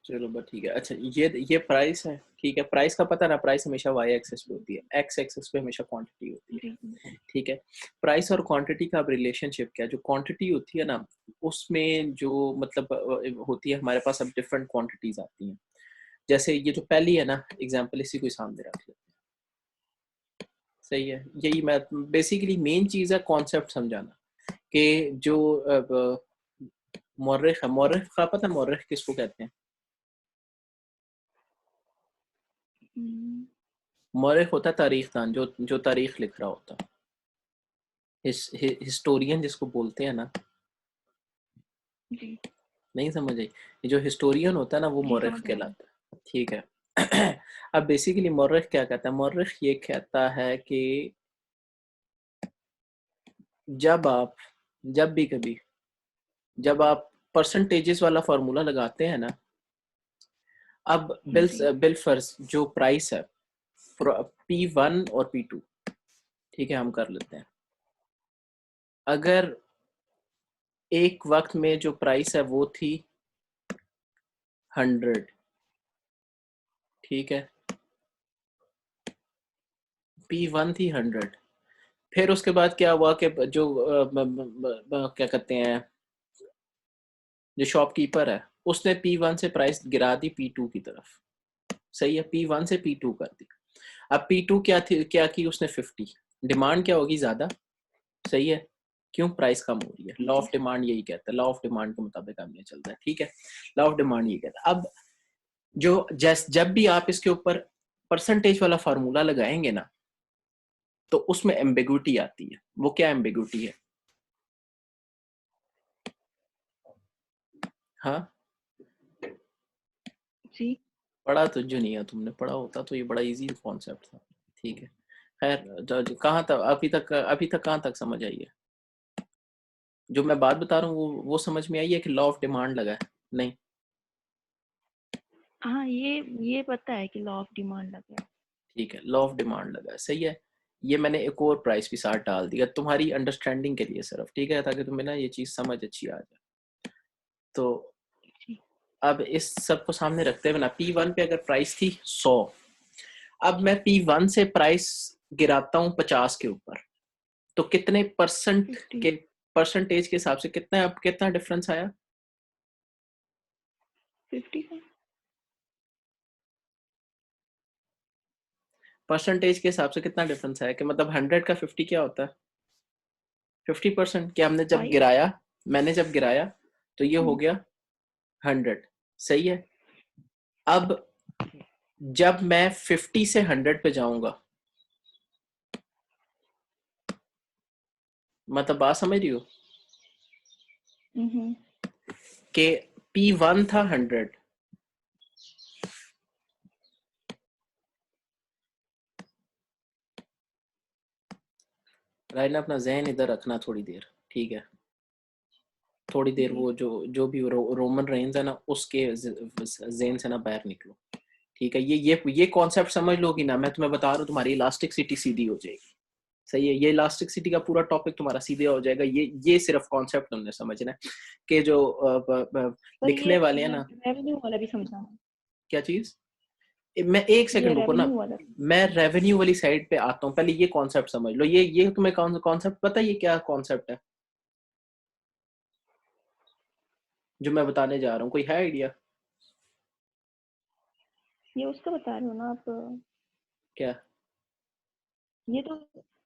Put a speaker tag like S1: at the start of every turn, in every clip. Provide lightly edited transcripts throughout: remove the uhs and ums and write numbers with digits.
S1: चलो बस ठीक है। अच्छा ये प्राइस है, ठीक है। प्राइस का पता ना, प्राइस हमेशा वाई एक्सेस पे होती है, एक्स एक्सेस पे हमेशा क्वांटिटी होती
S2: जी
S1: है, ठीक है। प्राइस और क्वांटिटी का अब रिलेशनशिप क्या है? जो क्वांटिटी होती है ना, उसमें जो मतलब होती है हमारे पास अब डिफरेंट क्वांटिटीज आती हैं। जैसे ये जो पहली है ना एग्जांपल, इसी को सामने रख लेते हैं, सही है। यही मैं बेसिकली मेन चीज़ है कॉन्सेप्ट समझाना कि जो मौर्रिख है, मौर्रिख का पता है मौर्रिख किसको कहते हैं? मौर्रिख होता है तारीखदान, जो तारीख लिख रहा होता है, हिस्टोरियन जिसको बोलते हैं ना।
S2: जी
S1: नहीं समझ आई? ये जो हिस्टोरियन होता है ना वो
S2: जी
S1: मौर्रिख
S2: समझ रहे हैं।
S1: कहलाता है, ठीक है। अब बेसिकली मौर्रिख क्या कहता है? मौर्रिख ये कहता है कि जब आप जब भी कभी जब आप परसेंटेजेस वाला फार्मूला लगाते हैं ना, अब
S2: जी
S1: बिल फर्ज जो प्राइस है P1 और P2, ठीक है, हम कर लेते हैं। अगर एक वक्त में जो प्राइस है वो थी 100, ठीक है, P1 थी 100। फिर उसके बाद क्या हुआ कि जो क्या कहते हैं, जो शॉपकीपर है उसने P1 से प्राइस गिरा दी P2 की तरफ, सही है, P1 से P2 कर दी। अब P2 क्या थी, क्या की उसने 50, डिमांड क्या होगी ज्यादा, सही है, क्यों? प्राइस कम हो रही है। लॉ
S2: जी
S1: ऑफ डिमांड यही कहता है, लॉ ऑफ डिमांड के मुताबिक हम ये चल रहा है, ठीक है। लॉ ऑफ डिमांड ये कहता है। अब जब भी आप इसके ऊपर परसेंटेज वाला फार्मूला लगाएंगे ना, तो उसमें एम्बिगुइटी आती है। वो क्या एम्बिगुइटी है? हाँ,
S2: जी
S1: पढ़ा तो जो नहीं है, तुमने पढ़ा होता तो ये बड़ा इजी कॉन्सेप्ट था, ठीक है। खैर कहाँ तक अभी तक कहाँ तक समझ आई है? जो मैं बात बता रहा हूँ वो समझ में आई है कि लॉ ऑफ डिमांड लगा है? नहीं?
S2: हाँ, ये पता है कि लॉ ऑफ डिमांड लग गया।
S1: ठीक है, लॉ ऑफ डिमांड लगा है, सही है। ये मैंने एक और प्राइस भी साथ डाल दिया तुम्हारी अंडरस्टैंडिंग के लिए सिर्फ, ठीक है, ताकि तुम्हें ना ये चीज़ समझ अच्छी आ जाए। तो
S2: जी
S1: अब इस सब को सामने रखते हुए ना, P1 पे अगर प्राइस थी 100, अब मैं P1 से प्राइस गिराता हूँ 50 के ऊपर, तो कितने परसेंट
S2: 50
S1: के परसेंटेज के हिसाब से कितना डिफरेंस आया?
S2: 50 का।
S1: परसेंटेज के हिसाब से कितना डिफरेंस आया? कि मतलब 100 का 50 क्या होता है? 50%। कि हमने जब
S2: 5।
S1: गिराया, मैंने जब गिराया तो ये हो गया 100, सही है। अब जब मैं 50 से 100 पे जाऊंगा, मतलब बात समझ रही हो कि P1 था 100, राइट ना? अपना जहन इधर रखना थोड़ी देर, ठीक है। थोड़ी देर
S2: जी
S1: वो जो भी रोमन रेंज है ना उसके जहन से ना बाहर निकलो, ठीक है। ये कॉन्सेप्ट समझ लोगी ना, मैं तुम्हें बता रहा हूँ तुम्हारी इलास्टिसिटी सीधी हो जाएगी, सही है। ये इलास्टिसिटी का पूरा टॉपिक तुम्हारा सीधे हो जाएगा। ये सिर्फ कॉन्सेप्ट तुमने समझना है कि जो
S2: पर ये
S1: लिखने वाले हैं ना।
S2: रेवेन्यू वाला भी समझाना।
S1: क्या चीज? मैं एक
S2: ये
S1: सेकंड रुको ना,
S2: रेवेन्यू वाला।
S1: मैं रेवेन्यू वाली साइड पे आता हूँ, पहले ये कॉन्सेप्ट समझ लो। ये तुम्हें कौन सा कॉन्सेप्ट पता है? ये क्या कॉन्सेप्ट है जो मैं बताने जा रहा हूँ? कोई है आइडिया?
S2: ये उसका बता रहे हो ना आप?
S1: क्या?
S2: ये तो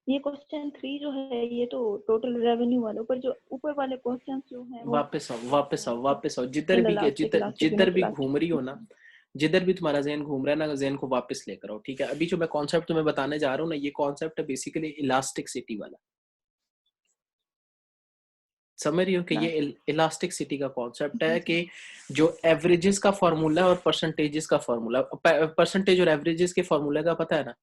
S2: ये क्वेश्चन 3 जो है ये तो टोटल रेवेन्यू वाला, ऊपर जो ऊपर वाले क्वेश्चन जो है वो
S1: वापस आओ, वापस आओ, वापस आओ,
S2: इन इलास्टिक इलास्टिक
S1: जिधर
S2: इनफ
S1: भी
S2: इलास्टिक।
S1: घूम रही हो ना, जिधर भी तुम्हारा जहन घूम रहा है ना, जहन को वापस लेकर आओ, ठीक है। अभी जो मैं कॉन्सेप्ट तुम्हें बताने जा रहा हूँ ना, ये कॉन्सेप्ट है बेसिकली इलास्टिक वाला। समझ रही हो कि ये
S2: इलास्टिक।
S1: इलास्टिक सिटी का कॉन्सेप्ट
S2: जी
S1: है
S2: जी
S1: कि जो एवरेजेस का फॉर्मूला और परसेंटेजेस का फॉर्मूला, परसेंटेज और एवरेजेस के फॉर्मूले का पता है ना?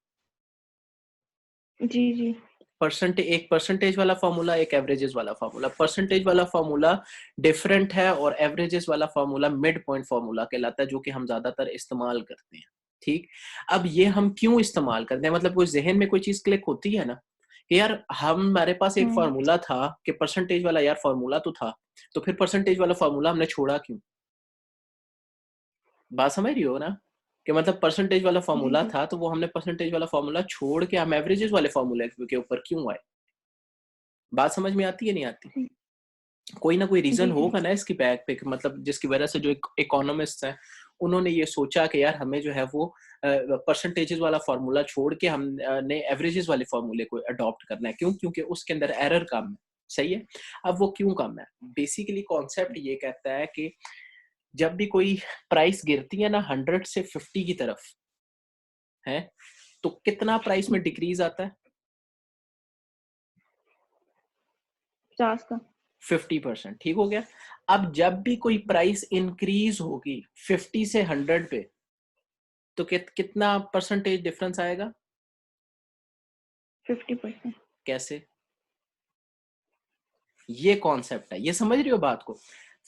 S2: जी जी
S1: एक परसेंटेज वाला फार्मूला, एक एवरेजेस वाला फार्मूला। परसेंटेज वाला फार्मूला डिफरेंट है और एवरेजेस वाला फार्मूला मिड पॉइंट फार्मूला कहलाता है, जो कि हम ज्यादातर इस्तेमाल करते हैं, ठीक। अब ये हम क्यों इस्तेमाल करते हैं? मतलब कोई जहन में कोई चीज क्लिक होती है ना कि यार हमारे पास एक
S2: हम्म
S1: फार्मूला था कि परसेंटेज वाला, यार फार्मूला तो था, तो फिर परसेंटेज वाला फार्मूला हमने छोड़ा क्यों? बात समझ रही हो ना, कि मतलब परसेंटेज वाला
S2: जी
S1: फॉर्मूला
S2: जी
S1: था तो वो हमने परसेंटेज वाला फॉर्मूला छोड़ के हम एवरेजेस वाले फॉर्मूले के ऊपर क्यों आए? बात समझ में आती है नहीं आती?
S2: जी
S1: कोई ना कोई रीजन
S2: जी जी
S1: होगा ना इसकी बैक पे, मतलब जिसकी वजह से जो इकोनॉमिस्ट हैं उन्होंने ये सोचा कि यार हमें जो है वो परसेंटेजेस वाला फॉर्मूला छोड़ के हमने एवरेजेस वाले फॉर्मूले को अडॉप्ट करना है। क्यों? क्योंकि उसके अंदर एरर कम है। सही है। अब वो क्यों कम है? बेसिकली कॉन्सेप्ट ये कहता है कि जब भी कोई प्राइस गिरती है ना 100 से 50 की तरफ है, तो कितना प्राइस में डिक्रीज आता है?
S2: 50 का।
S1: 50%। ठीक हो गया। अब जब भी कोई प्राइस इंक्रीज होगी 50 से 100 पे, तो कितना परसेंटेज डिफरेंस आएगा?
S2: 50%।
S1: कैसे? ये कॉन्सेप्ट है, ये समझ रही हो बात को?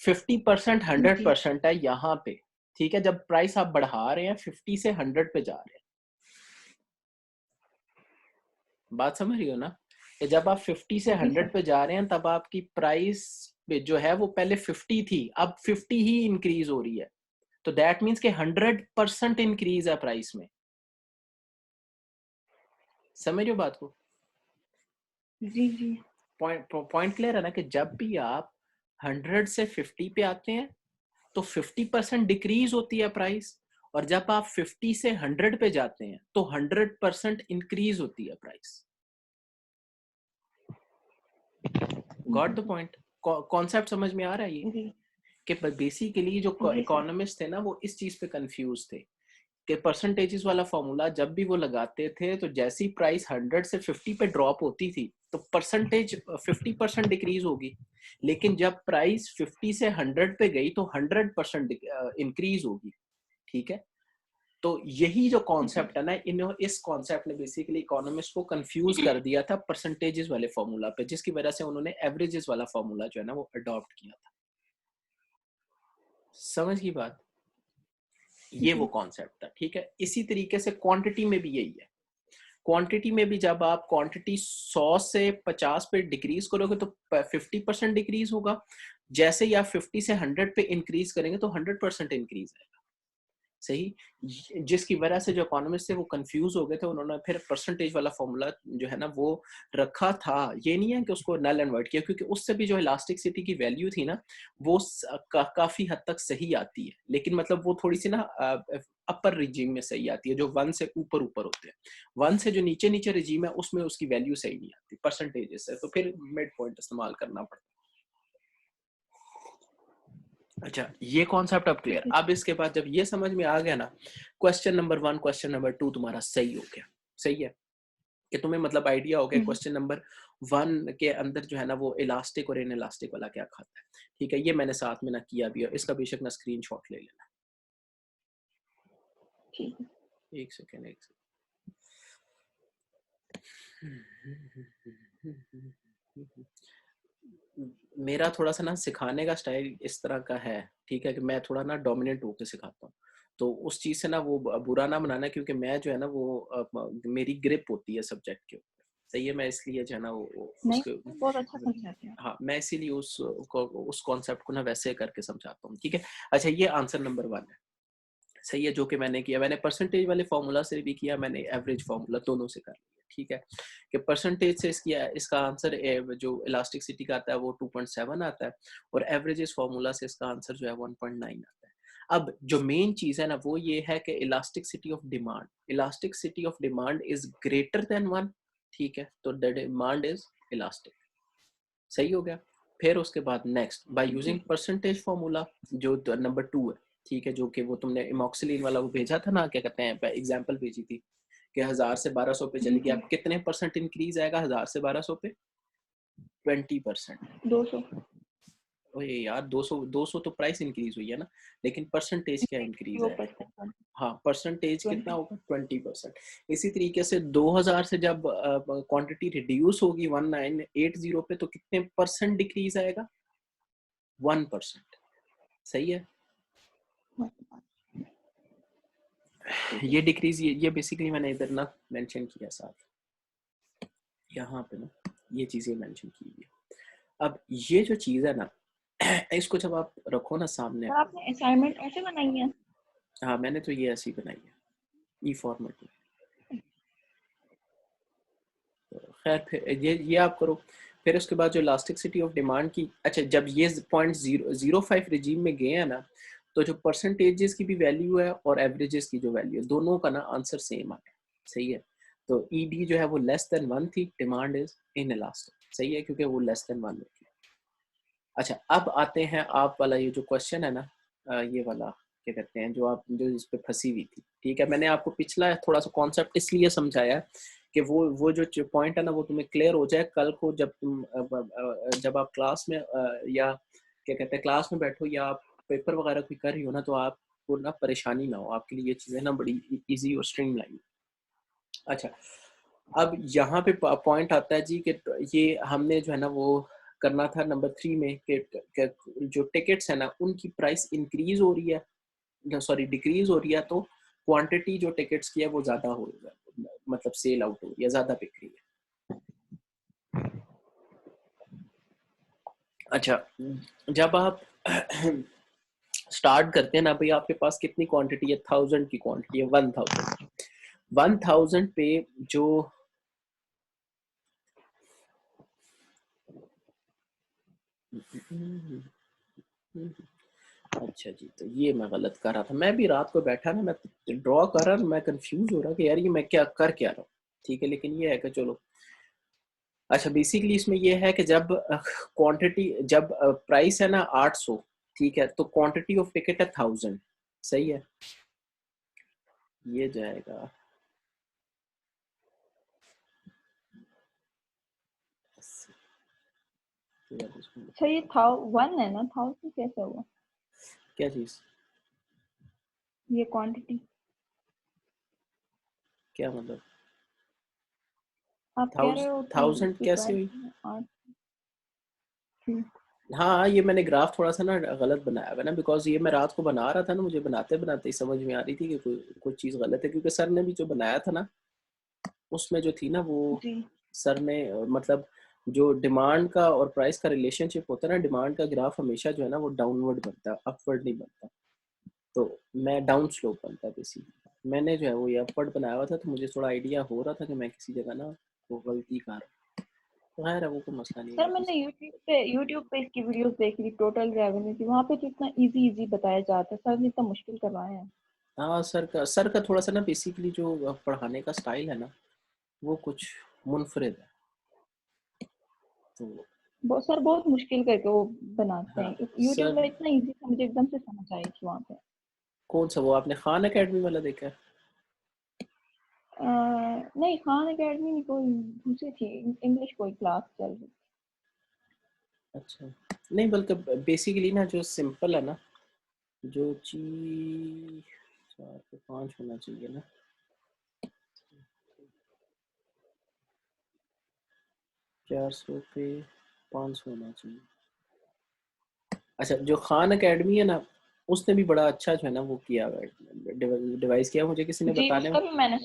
S1: 50%
S2: जी
S1: 100% है यहाँ पे। ठीक है, जब प्राइस आप बढ़ा रहे हैं 50 से 100 पे जा रहे हैं। बात समझ रही हो ना, कि जब आप 50 से
S2: जी
S1: 100
S2: सर।
S1: पे जा रहे हैं तब आपकी प्राइस जो है वो पहले 50 थी, अब 50 ही इंक्रीज हो रही है। तो दैट मीन्स कि 100% इंक्रीज है प्राइस में। समझ रहे हो बात को?
S2: जी जी
S1: पॉइंट क्लियर है ना, कि जब भी आप 100 से 50 पे आते हैं तो 50% डिक्रीज होती है प्राइस, और जब आप 50 से 100 पे जाते हैं तो 100% इंक्रीज होती है price. Got the point? Concept समझ में आ रहा है ये?
S2: जी
S1: कि बेसिकली जो
S2: जी सर।
S1: इकोनॉमिस्ट थे ना वो इस चीज पे कंफ्यूज थे कि परसेंटेजेस वाला फॉर्मूला जब भी वो लगाते थे तो जैसी प्राइस 100 से 50 पे ड्रॉप होती थी तो परसेंटेज 50% डिक्रीज होगी, लेकिन जब प्राइस 50 से 100 पे गई तो 100% इंक्रीज होगी। ठीक है। तो यही जो
S2: जी
S1: कॉन्सेप्ट है ना, इस कॉन्सेप्ट ने बेसिकली इकोनॉमिस्ट को कंफ्यूज कर दिया था परसेंटेजेस वाले फॉर्मूला पे, जिसकी वजह से उन्होंने एवरेजेस वाला फॉर्मूला जो है ना वो अडॉप्ट किया था। समझ की बात? ये वो
S2: जी
S1: कॉन्सेप्ट था। ठीक है। इसी तरीके से क्वांटिटी में भी यही है। क्वांटिटी में भी जब आप क्वांटिटी 100 से 50 पे डिक्रीज करोगे तो 50% डिक्रीज होगा। जैसे ही आप 50 से 100 पे इंक्रीज करेंगे तो 100% इंक्रीज है। सही। जिसकी वजह से जो इकोनॉमिस्ट थे वो कंफ्यूज हो गए थे, उन्होंने फिर परसेंटेज वाला फॉर्मूला जो है ना वो रखा था। ये नहीं है कि उसको नल एंड वाइड किया, क्योंकि उससे भी जो इलास्टिसिटी की वैल्यू थी ना वो काफी हद तक सही आती है, लेकिन मतलब वो थोड़ी सी ना अपर रिजीम में सही आती है, जो 1 से ऊपर ऊपर होते हैं। 1 से जो नीचे नीचे रिजीम है उसमें उसकी वैल्यू सही नहीं आती परसेंटेजेस से, तो फिर मिड पॉइंट इस्तेमाल करना पड़ता है। अच्छा, ये कॉन्सेप्ट अब क्लियर।
S2: ठीक है।
S1: अब इसके बाद जब ये समझ में आ गया ना, क्वेश्चन नंबर 1 क्वेश्चन नंबर 2 तुम्हारा सही हो गया। सही है कि तुम्हें मतलब आइडिया हो गया क्वेश्चन नंबर 1 के अंदर जो है ना वो इलास्टिक और इन इलास्टिक वाला क्या खाता है। ठीक है, ये मैंने साथ में ना किया भी है, इसका बेशक ना स्क्रीनशॉट ले लेना।
S2: ठीक है।
S1: एक सेकेंड, एक सेकेंड। मेरा थोड़ा सा ना सिखाने का स्टाइल इस तरह का है, ठीक है, कि मैं थोड़ा ना डोमिनेंट होकर सिखाता हूँ। तो उस चीज से ना वो बुरा ना बनाना, क्योंकि मैं जो है ना वो मेरी ग्रिप होती है सब्जेक्ट के ऊपर। सही है। मैं इसलिए जो है ना वो
S2: नहीं
S1: उसके
S2: बहुत अच्छा समझाते हैं।
S1: हाँ, मैं इसीलिए उस कॉन्सेप्ट को ना वैसे करके समझाता हूँ। ठीक है। अच्छा, ये आंसर नंबर 1 है। सही है, जो कि मैंने किया, मैंने परसेंटेज वाले फॉर्मूला से भी किया, मैंने एवरेज फॉर्मूला दोनों से कर लिया। ठीक है, कि परसेंटेज से इसका आंसर जो इलास्टिसिटी का आता है वो 2.7 आता है, और एवरेजेस फॉर्मूला से इसका आंसर जो है 1.9 आता है। अब जो मेन चीज है ना वो ये है कि elasticity of demand is greater than 1। ठीक है, तो द डिमांड इज इलास्टिक। सही हो गया। फिर उसके बाद नेक्स्ट बाय
S2: जी
S1: यूजिंग परसेंटेज फॉर्मूला, जो नंबर 2 है। ठीक है, जो कि वो तुमने इमोक्सिलिन वाला वो भेजा था ना, क्या कहते हैं, एग्जांपल भेजी थी कि 1000 से 1200 पे
S2: जी
S1: चली गई,
S2: जी।
S1: आप कितने परसेंट इंक्रीज आएगा 1000 से 1200 पे? 20%।
S2: 200।
S1: ओए यार, 200 तो प्राइस इंक्रीज हुई है ना, लेकिन परसेंटेज क्या इंक्रीज
S2: वो
S1: है?
S2: परसेंट।
S1: हाँ, परसेंटेज कितना
S2: 20।
S1: होगा? 20%। इसी तरीके से 2000 से जब क्वांटिटी रिड्यूस होगी 1980 पे, तो कितने परसेंट डिक्रीज आएगा? 1%। सही है।
S2: ठीक है।
S1: ये डिक्रीज, ये बेसिकली मैंने इधर ना मेंशन किया साथ, यहाँ पे ना ये चीजें मेंशन की है। अब ये जो चीज है ना इसको जब आप रखो ना सामने,
S2: सर आपने असाइनमेंट ऐसे बनाई है?
S1: हाँ मैंने तो ये ऐसी बनाई है ई फॉर्मेट में। तो खैर फिर ये आप करो। फिर उसके बाद जो इलास्टिसिटी ऑफ डिमांड की, अच्छा जब ये .005 रिजीम में गए हैं ना, तो जो परसेंटेजेस की भी वैल्यू है और एवरेजेस की जो वैल्यू है, दोनों का ना आंसर सेम आया। सही है। तो ईडी जो है वो लेस देन 1 थी, डिमांड इज इन इलास्टिक। सही है, क्योंकि वो लेस देन 1 थी। अच्छा अब आते हैं आप वाला ये जो क्वेश्चन है ना, ये वाला क्या कहते हैं, जो आप जो इस पे फंसी हुई थी। ठीक है, मैंने आपको पिछला थोड़ा सा कॉन्सेप्ट इसलिए समझाया कि वो जो पॉइंट है ना वो तुम्हें क्लियर हो जाए कल को, जब तुम जब आप क्लास में या क्या कहते हैं क्लास में बैठो या आप पेपर वगैरह भी कर रही हो ना, तो आपको ना परेशानी ना हो, आपके लिए ये चीज़ें ना बड़ी ईजी और स्ट्रीमलाइन। अच्छा अब यहाँ पे पॉइंट आता है जी कि ये हमने जो है ना वो करना था नंबर 3 में कि जो टिकट्स है ना उनकी प्राइस इंक्रीज हो रही है, सॉरी डिक्रीज हो रही है, तो क्वांटिटी जो टिकट्स की है वो ज़्यादा हो रही है, मतलब सेल आउट हो रही है, ज़्यादा बिक रही है। अच्छा जब आप स्टार्ट करते हैं ना भाई, आपके पास कितनी क्वांटिटी है, 1000 की क्वांटिटी है, 1000 पे जो अच्छा जी, तो ये मैं गलत कर रहा था, मैं भी रात को बैठा ना, मैं ड्रॉ कर रहा, मैं कंफ्यूज हो रहा कि यार ये मैं क्या कर क्या रहा हूँ। ठीक है, लेकिन ये है कि चलो। अच्छा बेसिकली इसमें ये है कि जब क्वांटिटी जब प्राइस है ना 800, ठीक है, तो क्वांटिटी ऑफ टिकट है 1000। सही है, ये जाएगा
S2: अच्छा ये था 1 है ना, 1000 कैसे हुआ
S1: क्या चीज,
S2: ये क्वांटिटी?
S1: क्या मतलब
S2: आप कह रहे हो कि
S1: 1000
S2: इसकी
S1: कैसे
S2: प्राइस
S1: हुई।
S2: 8 थी।
S1: हाँ ये मैंने ग्राफ थोड़ा सा ना गलत बनाया हुआ ना, बिकॉज ये मैं रात को बना रहा था ना, मुझे बनाते बनाते ही समझ में आ रही थी कि कोई चीज़ गलत है, क्योंकि सर ने भी जो बनाया था ना उसमें जो थी ना वो
S2: जी
S1: सर ने मतलब जो डिमांड का और प्राइस का रिलेशनशिप होता है ना, डिमांड का ग्राफ हमेशा जो है ना वो डाउनवर्ड बनता है, अपवर्ड नहीं बनता। तो मैं डाउन स्लोप बनता है बेसिकली, मैंने जो है वो ये अपवर्ड बनाया हुआ था, तो मुझे थोड़ा आइडिया हो रहा था कि मैं किसी जगह ना वो गलती कर रहा हूँ। तो खैर है, वो कोई मसला नहीं
S2: सर,
S1: है
S2: मैंने यूट्यूब पे इसकी वीडियोस देखी थी, टोटल रेवेन्यू की। वहाँ पे तो इतना इजी इजी बताया जाता है, सर ने इतना मुश्किल करवाया है।
S1: हाँ सर का थोड़ा सा ना बेसिकली जो पढ़ाने का स्टाइल है ना वो कुछ मुनफरिद है। तो
S2: बहुत सर बहुत मुश्किल करके वो बनाते
S1: हाँ
S2: हैं। यूट्यूब
S1: सर,
S2: में इतना इजी था, मुझे एकदम से समझ आई थी वहाँ पे।
S1: कौन सा वो आपने खान एकेडमी वाला देखा है।
S2: नहीं, खान एकेडमी नहीं, कोई दूसरी थी, इंग्लिश कोई क्लास चल रही।
S1: अच्छा नहीं, बल्कि बेसिकली ना जो सिंपल है ना, जो चीज 4 पे 5 होना चाहिए ना, 400 पे 500 होना चाहिए। अच्छा जो खान एकेडमी है ना, उसने भी बड़ा अच्छा जो है ना वो किया हुआ है, डिवाइस किया, मुझे किसी ने
S2: जी,
S1: बताने,
S2: उसका भी मैंने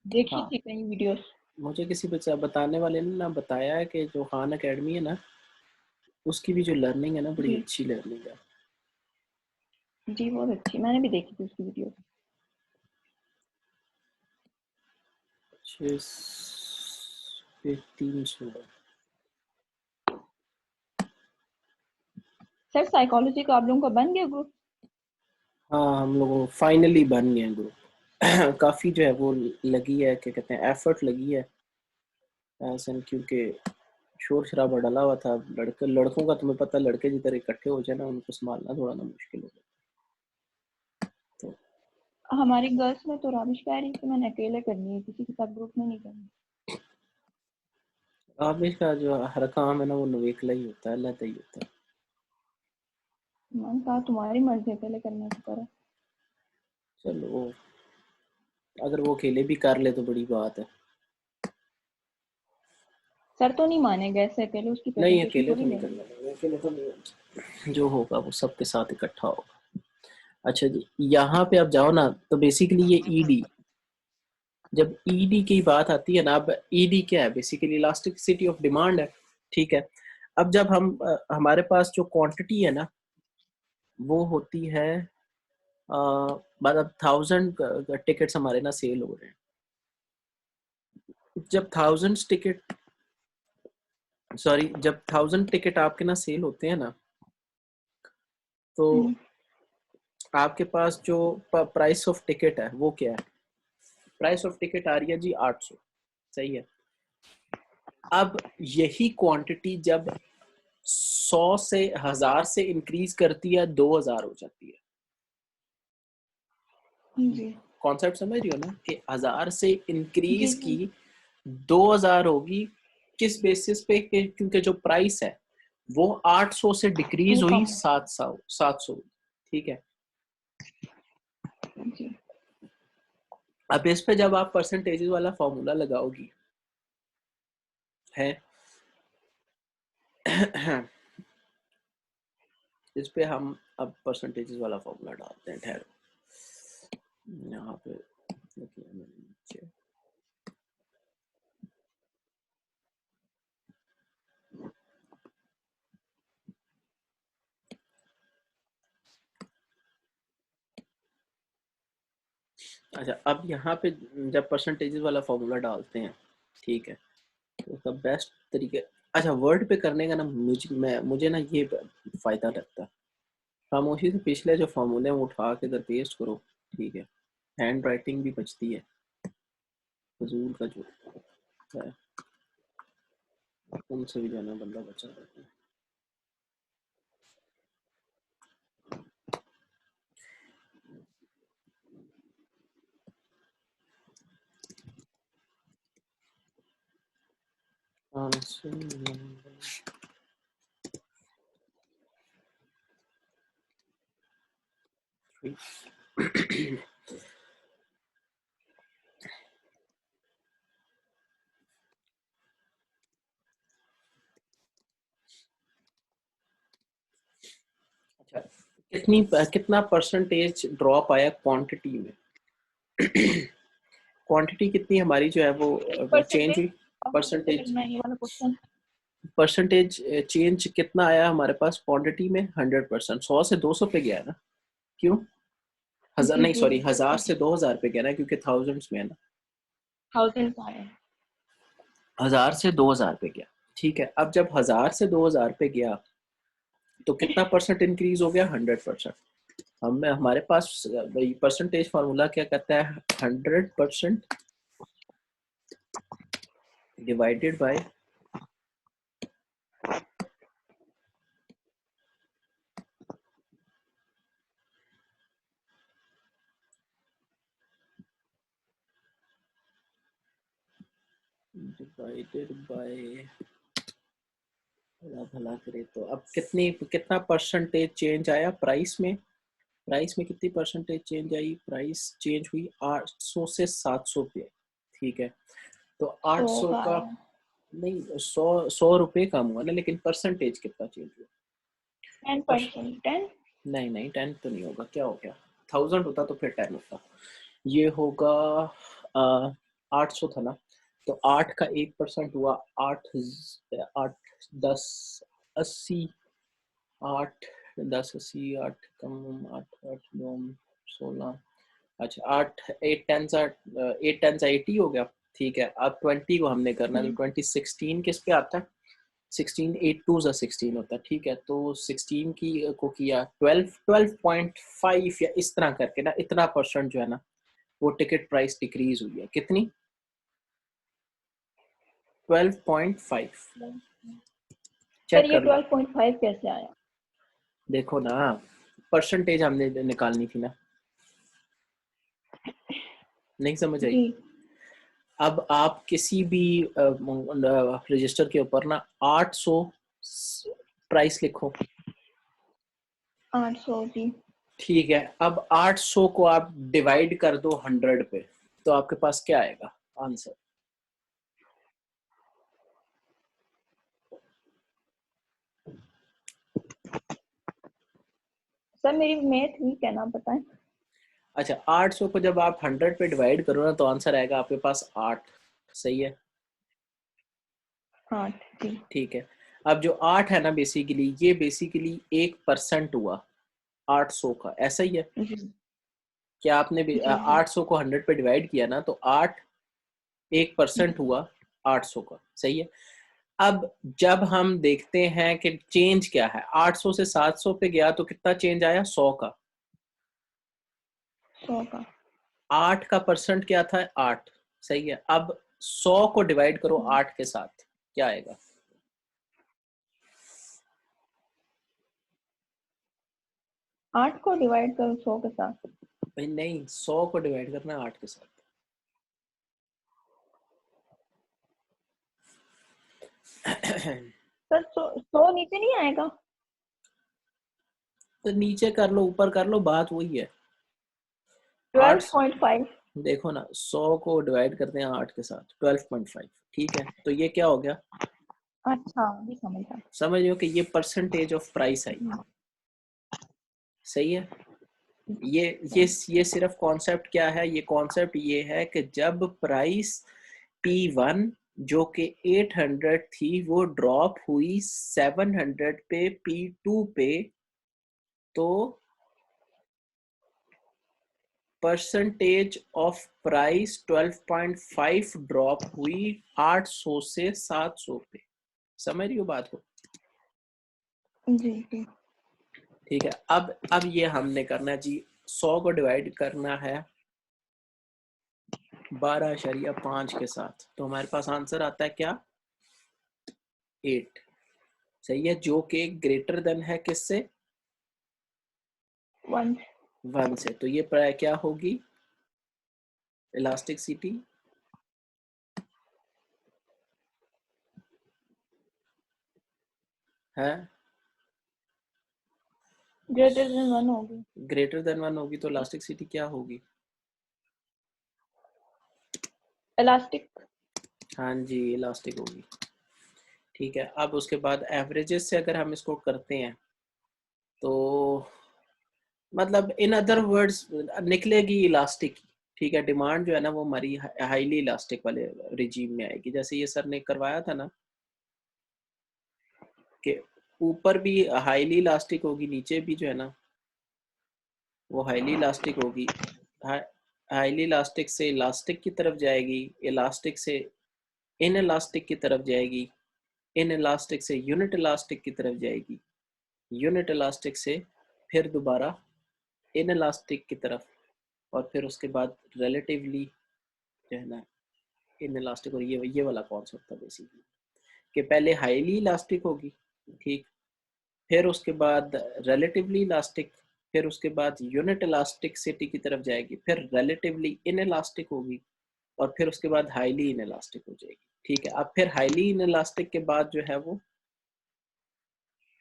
S2: देखी
S1: हाँ
S2: थी कई वीडियोस।
S1: मुझे किसी बताने वाले ने ना बताया है कि जो खान एकेडमी है ना उसकी भी जो लर्निंग है ना बड़ी
S2: जी
S1: अच्छी लर्निंग है।
S2: जी, बहुत अच्छी, मैंने भी देखी थी उसकी वीडियो।
S1: 6 पे 300।
S2: सर, साइकोलॉजी का आप लोगों का बन गया ग्रुप?
S1: हाँ हम लोगों फाइनली बन गए ग्रुप। काफ़ी जो है वो लगी है, क्या कहते हैं एफर्ट लगी है ऐसा, क्योंकि शोर शराबा डला हुआ था, लड़कों का तुम्हें पता, लड़के जिधर इकट्ठे हो जाए ना उनको संभालना थोड़ा ना मुश्किल हो जाता। तो
S2: हमारी गर्ल्स में तो राबिश कह रही कि मैंने अकेले करनी है, किसी के साथ ग्रुप में नहीं करनी।
S1: आमिर का जो हर काम है ना वो नवेकला ही होता है, अल्लाह ही होता है।
S2: मैंने कहा तुम्हारी मर्जी, अकेले करना तो करो।
S1: चलो अगर वो अकेले भी कर ले तो बड़ी बात है।
S2: सर तो नहीं मानेगा ऐसे अकेले, उसकी
S1: नहीं
S2: प्रेजेंटेशन
S1: अकेले तो
S2: थोड़ी
S1: नहीं
S2: लेंगे।
S1: करना, अकेले तो नहीं, जो होगा वो सबके साथ इकट्ठा होगा। अच्छा जी यहाँ पे आप जाओ ना, तो बेसिकली ये ईडी, जब ईडी की बात आती है ना, अब ईडी क्या है, बेसिकली इलास्टिसिटी ऑफ डिमांड है। ठीक है, अब जब हम हमारे पास जो क्वांटिटी है ना वो होती है मतलब 1000 टिकट्स हमारे ना सेल हो रहे हैं। जब 1000 टिकट आपके ना सेल होते हैं ना, तो आपके पास जो प्राइस ऑफ टिकट है वो क्या है? प्राइस ऑफ टिकट आ रही है जी 800, सही है। अब यही क्वांटिटी जब 100 से 1000 से इंक्रीज करती है 2000 हो जाती है।
S2: जी
S1: कॉन्सेप्ट समझ रही हो ना कि 1000 से
S2: जी
S1: इंक्रीज
S2: जी।
S1: की 2000 होगी, किस बेसिस पे? क्योंकि जो प्राइस है वो 800 से डिक्रीज
S2: वो
S1: हुई
S2: कम हो।
S1: 700, ठीक है।
S2: जी
S1: अब इस पे जब आप परसेंटेजेस वाला फॉर्मूला लगाओगी है इस पे हम अब परसेंटेजेस वाला फॉर्मूला डालते हैं। ठहरो, यहाँ पे देखिए मैंने नीचे अच्छा, अब यहाँ पे जब परसेंटेजेस वाला फॉर्मूला डालते हैं, ठीक है, तो उसका बेस्ट तरीके, अच्छा वर्ड पे करने का ना मुझे ना ये फायदा लगता है। खामोशी से पिछले जो फॉर्मूले हैं वो उठा के इधर पेस्ट करो, ठीक है। हैंड राइटिंग भी बचती है, फजूल का जो है उनसे भी जाना बंदा बचा रहता है। अच्छा, कितना परसेंटेज ड्रॉप आया क्वांटिटी में? क्वांटिटी कितनी हमारी जो है वो चेंज
S2: परसेंटेज।
S1: हुई?
S2: अब मुझे
S1: परसेंटेज
S2: समझ में ये वाला क्वेश्चन।
S1: परसेंटेज चेंज कितना आया हमारे पास क्वांटिटी में? 100%। 100 से 200 पे गया है ना? क्यों? हजार
S2: जी
S1: नहीं,
S2: जी
S1: सॉरी,
S2: बिल्कुल
S1: 1000
S2: सही।
S1: से 2000 पे गया ना, क्योंकि थाउजेंड्स में है ना।
S2: 1000 का है।
S1: 1000 से 2000 पे गया, ठीक है। अब जब 1000 से 2000 पे गया तो कितना परसेंट इंक्रीज हो गया? 100%। हमारे पास वही परसेंटेज फार्मूला क्या कहता है? 100% डिवाइडेड बाय भला भला करे तो अब कितना परसेंटेज चेंज आया प्राइस में? प्राइस में कितनी परसेंटेज चेंज आई? प्राइस चेंज हुई 800 से 700 पे, ठीक है। तो
S2: 100
S1: 800
S2: का
S1: का
S2: आया।
S1: नहीं, 100 रुपए कम हुआ ना, लेकिन परसेंटेज कितना चेंज हुआ? पर
S2: 10%। 10।
S1: नहीं नहीं, 10 तो नहीं होगा, क्या हो गया? 1000 होता तो फिर 10 होता। ये होगा 800 था ना, तो 8 का 1% हुआ 8, 8 10 80, 8 10 80, 8 कम 8 8 9 16, अच्छा 8 8 10 8 10 80 हो गया, ठीक है। अब 20 को हमने करना है, तो 20 16 किस पे आता है? 16 8 2 जा 16 होता है, ठीक है। तो 16 की को किया 12.5 या इस तरह करके ना, इतना परसेंट जो है ना वो टिकट प्राइस डिक्रीज हुई है। कितनी? 12.5।
S2: सर
S1: चेक
S2: ये
S1: कर लो,
S2: 12.5 कैसे आया?
S1: देखो ना, परसेंटेज हमने निकालनी थी ना, नहीं समझ आई?
S2: जी।
S1: अब आप किसी भी रजिस्टर के ऊपर ना 800 प्राइस लिखो,
S2: 800 जी।
S1: ठीक है। अब 800 को आप डिवाइड कर दो 100 पे, तो आपके पास क्या आएगा आंसर?
S2: सर मेरी मैथ वीक है ना, पता है।
S1: अच्छा, 800 को जब आप 100 पे डिवाइड करो ना, तो आंसर आएगा आपके पास 8, सही है,
S2: 8 जी।
S1: ठीक है। अब जो 8 है ना, बेसिकली ये बेसिकली 1% हुआ 800 का, ऐसा ही है।
S2: जी
S1: क्या आपने भी
S2: जी जी
S1: 800 को 100 पे डिवाइड किया ना, तो 8 1% हुआ 800 का, सही है। अब जब हम देखते हैं कि चेंज क्या है, 800 से 700 पे गया तो कितना चेंज आया, 100 का।
S2: 100 का।
S1: 8 का परसेंट क्या था, 8, सही है। अब 100 को डिवाइड करो 8 के साथ, क्या आएगा?
S2: 8 को डिवाइड करो 100 के साथ।
S1: भाई नहीं, 100 को डिवाइड करना 8 के साथ।
S2: सर 100 नीचे नहीं आएगा?
S1: तो नीचे कर लो ऊपर कर लो, बात वही है। 8,
S2: 12.5।
S1: देखो ना, 100 को डिवाइड करते हैं 8 के साथ, 12.5, ठीक है। तो ये क्या हो गया,
S2: अच्छा ये समझा।
S1: समझ लो कि ये परसेंटेज ऑफ प्राइस आई, सही है। ये सिर्फ कॉन्सेप्ट क्या है, ये कॉन्सेप्ट ये है कि जब प्राइस P1 जो कि 800 थी वो ड्रॉप हुई 700 पे P2 पे, तो परसेंटेज ऑफ प्राइस 12.5 ड्रॉप हुई 800 से 700 पे। समझ रही हो बात को?
S2: जी जी।
S1: ठीक है। अब ये हमने करना है जी, 100 को डिवाइड करना है 12.5 के साथ, तो हमारे पास आंसर आता है क्या, 8, सही है। जो कि ग्रेटर देन है किससे,
S2: 1।
S1: 1 से। तो ये प्राय क्या होगी, इलास्टिसिटी है,
S2: ग्रेटर देन 1 होगी।
S1: ग्रेटर देन 1 होगी, तो इलास्टिसिटी क्या होगी,
S2: इलास्टिक।
S1: हाँ जी इलास्टिक होगी। ठीक है। अब उसके बाद एवरेजेस से अगर हम इसको करते हैं तो मतलब इन अदर वर्ड्स निकलेगी इलास्टिक, ठीक है। डिमांड जो है ना वो हमारी हाईली इलास्टिक वाले रिजीम में आएगी, जैसे ये सर ने करवाया था ना कि ऊपर भी हाईली इलास्टिक होगी, नीचे भी जो है ना वो हाईली इलास्टिक होगी। हाईली इलास्टिक से इलास्टिक की तरफ जाएगी, इलास्टिक से इन इलास्टिक की तरफ जाएगी, इन इलास्टिक से यूनिट इलास्टिक की तरफ जाएगी, यूनिट इलास्टिक से फिर दोबारा इन इलास्टिक की तरफ, और फिर उसके बाद रिलेटिवली जो है ना इन इलास्टिक। और ये वाला कॉन्सेप्ट था बेसिकली कि पहले हाईली इलास्टिक होगी, ठीक, फिर उसके बाद रिलेटिवली इलास्टिक, फिर उसके बाद यूनिट इलास्टिसिटी की तरफ जाएगी, फिर रिलेटिवली इन इलास्टिक होगी, और फिर उसके बाद हाईली इन इलास्टिक हो जाएगी, ठीक है। अब फिर हाईली इन इलास्टिक के बाद जो है वो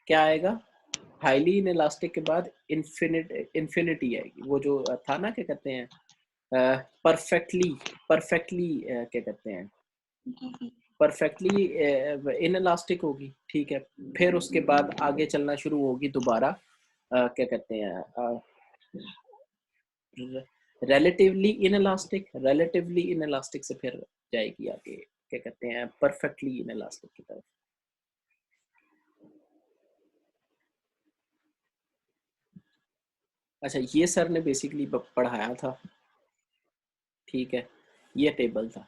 S1: क्या आएगा, हाईली इन इलास्टिक के बाद इन्फिनिटी आएगी। वो जो था ना, क्या कहते हैं, परफेक्टली परफेक्टली क्या कहते हैं, परफेक्टली इन इलास्टिक होगी, ठीक है। फिर उसके बाद आगे चलना शुरू होगी दोबारा, क्या कहते हैं, relatively in elastic, relatively in elastic से फिर जाएगी आगे, क्या कहते हैं, परफेक्टली इन इलास्टिक की तरफ। अच्छा, ये सर ने बेसिकली पढ़ाया था, ठीक है। ये टेबल था,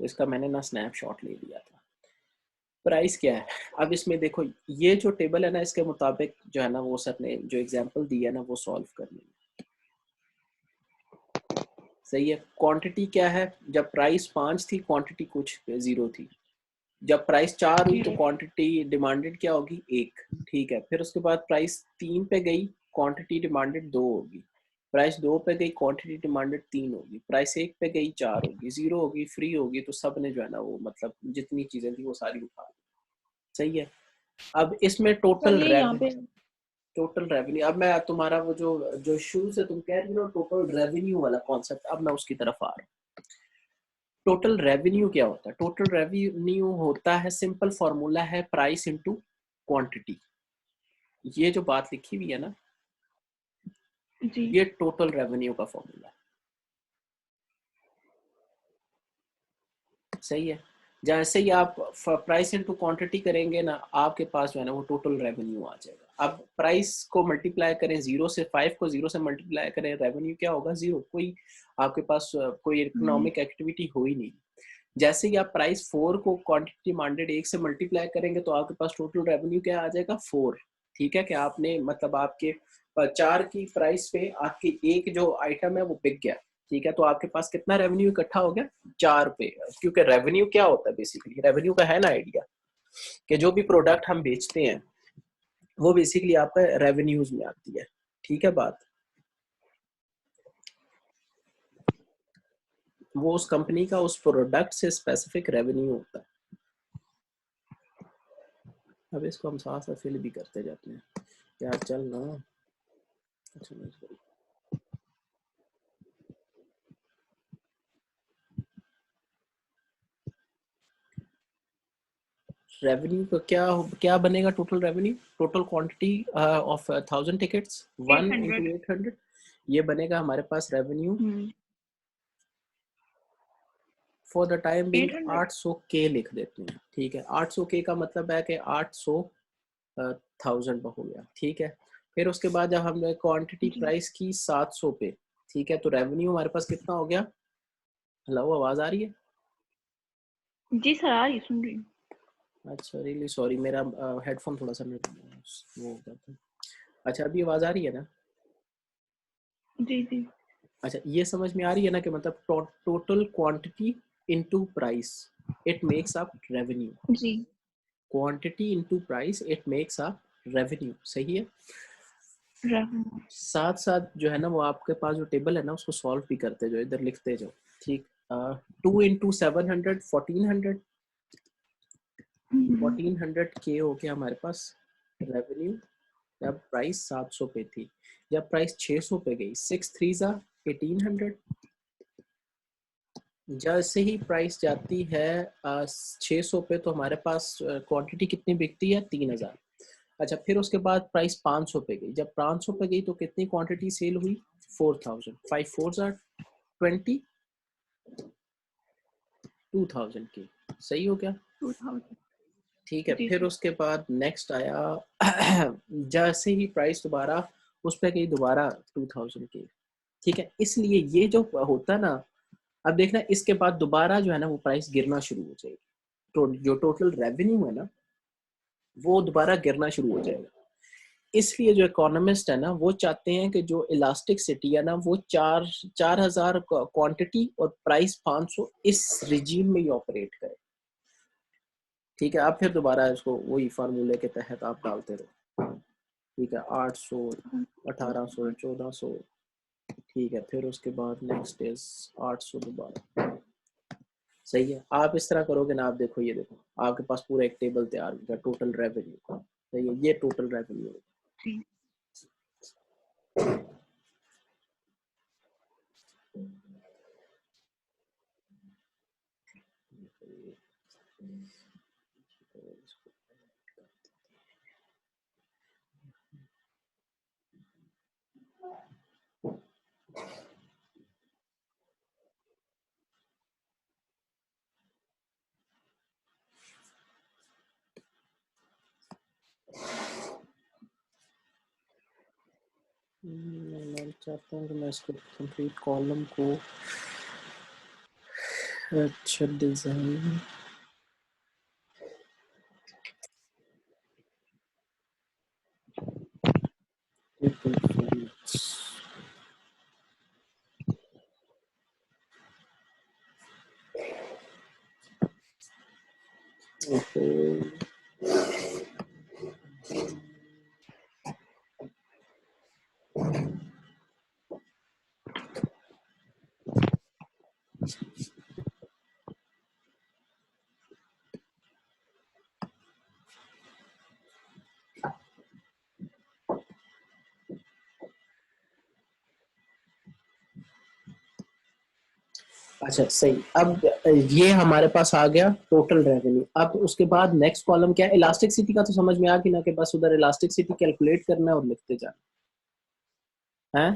S1: तो इसका मैंने ना स्नैपशॉट ले लिया था। प्राइस क्या है, अब इसमें देखो, ये जो टेबल है ना इसके मुताबिक जो है ना वो सर ने जो एग्जांपल दिया ना वो सॉल्व करनी है, सही है। क्वांटिटी क्या है, जब प्राइस 5 थी क्वांटिटी कुछ 0 थी, जब प्राइस 4 हुई तो
S2: 0।
S1: क्वांटिटी डिमांडेड क्या होगी, 1, ठीक है। फिर उसके बाद प्राइस 3 पे गई, क्वांटिटी डिमांडेड 2 होगी, प्राइस 2 पे गई, क्वांटिटी डिमांडेड 3 होगी, प्राइस 1 पे गई 4 होगी, 0 होगी, फ्री होगी, तो सब ने जो है ना वो मतलब जितनी चीजें थी वो सारी उठा ली, सही है। अब इसमें
S2: चलिए यहाँ पे
S1: टोटल रेवेन्यू, अब मैं तुम्हारा वो जो जो शुरू से तुम कह रही हो टोटल रेवेन्यू वाला कॉन्सेप्ट, अब मैं उसकी तरफ आ रहा हूँ। टोटल रेवेन्यू क्या होता है, टोटल रेवेन्यू होता है, सिंपल फॉर्मूला है प्राइस इनटू क्वांटिटी। ये जो बात लिखी हुई है ना,
S2: जी।
S1: ये टोटल रेवेन्यू का फॉर्मूला है, सही है। जैसे ही आप प्राइस इनटू क्वांटिटी करेंगे ना, आपके पास जो है ना वो टोटल रेवेन्यू आ जाएगा। अब प्राइस को मल्टीप्लाई करें 0 से, 5 को 0 से मल्टीप्लाई करें, रेवेन्यू क्या होगा? 0। कोई आपके पास कोई इकोनॉमिक एक्टिविटी हो ही नहीं। जैसे ही आप प्राइस 4 को क्वांटिटी डिमांडेड 1 से मल्टीप्लाई करेंगे तो आपके पास टोटल रेवेन्यू क्या आ जाएगा? 4। ठीक है, कि आपने मतलब आपके 4 की प्राइस पे आपकी एक जो आइटम है वो बिक गया। ठीक है, तो आपके पास कितना रेवेन्यू इकट्ठा हो गया? 4 पे। क्योंकि रेवेन्यू क्या होता है बेसिकली, रेवेन्यू का है ना आइडिया कि जो भी प्रोडक्ट हम बेचते हैं वो बेसिकली आपका रेवेन्यूज में आती है। ठीक है बात, वो उस कंपनी का उस प्रोडक्ट से स्पेसिफिक रेवेन्यू होता है। अब इसको हम साथ साथ फिल भी करते जाते हैं यार, चल ना। अच्छा, रेवेन्यू का क्या क्या बनेगा? Total revenue, total quantity of 1000 tickets 1 into
S2: 800।
S1: 800, ये बनेगा हमारे पास revenue for the time being
S2: 800।
S1: 800 के लिख देते हैं। ठीक है, 800 के का मतलब है कि 800 1000 हो गया। ठीक है, फिर उसके बाद जब हमने क्वांटिटी
S2: जी
S1: प्राइस की 700 पे, ठीक है, तो रेवेन्यू हमारे पास कितना हो गया? हेलो, आवाज आ रही है?
S2: जी सर, आ रही, सुन रही हूँ।
S1: अच्छा, रियली सॉरी, मेरा हेडफोन थोड़ा सा वो हो गया था। अच्छा, अभी आवाज आ रही है ना?
S2: जी जी
S1: अच्छा, ये समझ में आ रही है ना कि मतलब total quantity into price it makes up revenue.
S2: जी।
S1: Quantity into price it makes up revenue. सही है।
S2: रेवेन्यू।
S1: साथ साथ जो है ना वो आपके पास जो टेबल है ना उसको सॉल्व भी करते जाओ, इधर लिखते जाओ। ठीक, 2 into 700 1400, 1400 के हो गया हमारे पास रेवेन्यू। जब प्राइस 700 पे थी, जब प्राइस 600 पे गई, 6 3 जा 1800। जैसे ही प्राइस जाती है 600 पे, तो हमारे पास क्वांटिटी कितनी बिकती है? 3000। अच्छा, फिर उसके बाद प्राइस 500 पे गई, जब 500 पे गई तो कितनी क्वांटिटी सेल हुई? 4000। 5 4 जा 20, 2000 की। सही हो गया?
S2: 2000।
S1: ठीक है,
S2: जी
S1: फिर
S2: सर।
S1: उसके बाद नेक्स्ट आया जैसे ही प्राइस दोबारा उस पे गई, दोबारा 2000 की। ठीक है, इसलिए ये जो होता है ना, अब देखना इसके बाद दोबारा जो है ना वो प्राइस गिरना शुरू हो जाएगी। तो जो टोटल रेवेन्यू है ना वो दोबारा गिरना शुरू हो जाएगा। इसलिए जो इकोनॉमिस्ट है ना वो चाहते हैं कि जो इलास्टिक सिटी है ना वो 4000 क्वांटिटी और प्राइस 500, इस रिजीम में ही ऑपरेट करे। ठीक है, आप फिर दोबारा इसको वही फार्मूले के तहत आप डालते रहो। ठीक है, 800, 1800, 1400। ठीक है, फिर उसके बाद नेक्स्ट इज 800 दोबारा। सही है, आप इस तरह करोगे ना, आप देखो, ये देखो आपके पास पूरा एक टेबल तैयार होगा टोटल रेवेन्यू का। सही है, ये टोटल रेवेन्यू।
S2: जी।
S1: मैं चाहता हूँ कि मैं इसको कंप्लीट कॉलम को अच्छा डिजाइन। ओके, अच्छा सही। अब ये हमारे पास आ गया टोटल रेवेन्यू। अब उसके बाद नेक्स्ट कॉलम क्या है? इलास्टिसिटी का तो समझ में आ गया ना कि बस उधर इलास्टिसिटी कैलकुलेट करना है और लिखते जाना है।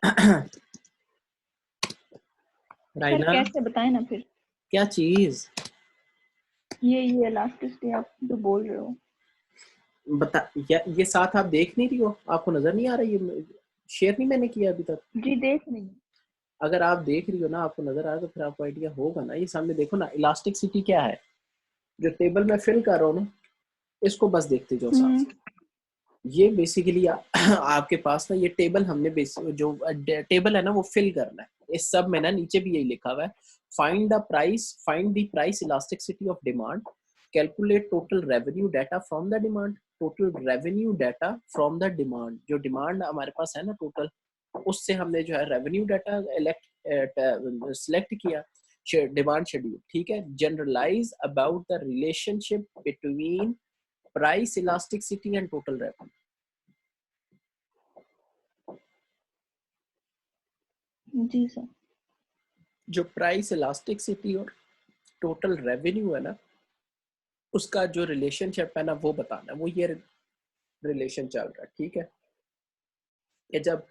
S2: सर
S1: राइना,
S2: कैसे बताएं ना फिर?
S1: क्या चीज?
S2: ये इलास्टिसिटी आप जो बोल रहे हो,
S1: बता ये साथ आप देख नहीं रही हो, आपको नजर नहीं आ रहा, ये शेयर नहीं मैंने किया अभी तक।
S2: जी देख रही हूँ।
S1: अगर आप देख रही हो ना, आपको नजर आ रहा है, तो फिर आपको आइडिया होगा ना। ये सामने देखो ना, इलास्टिसिटी क्या है, जो टेबल में फिल कर रहा हूँ ना, इसको बस देखते जाओ साथ
S2: हम्म।
S1: साथ। ये बेसिकली आपके पास ना, ये टेबल हमने जो टेबल है ना, वो फिल करना है। इस सब में ना नीचे भी यही लिखा हुआ है, find the price elasticity of demand, calculate total revenue data from the demand. Total revenue data from the demand, जो डिमांड हमारे पास है ना टोटल, उससे हमने जो है रेवेन्यू डाटा सिलेक्ट किया, डिमांड शेड्यूल, ठीक है। Generalise about the relationship between price elasticity and total revenue.
S2: जी सर।
S1: जो प्राइस इलास्टिसिटी और टोटल रेवेन्यू है ना, उसका जो रिलेशनशिप है ना, वो बताना है। वो ये रिलेशन चल रहा है, ठीक है। कि जब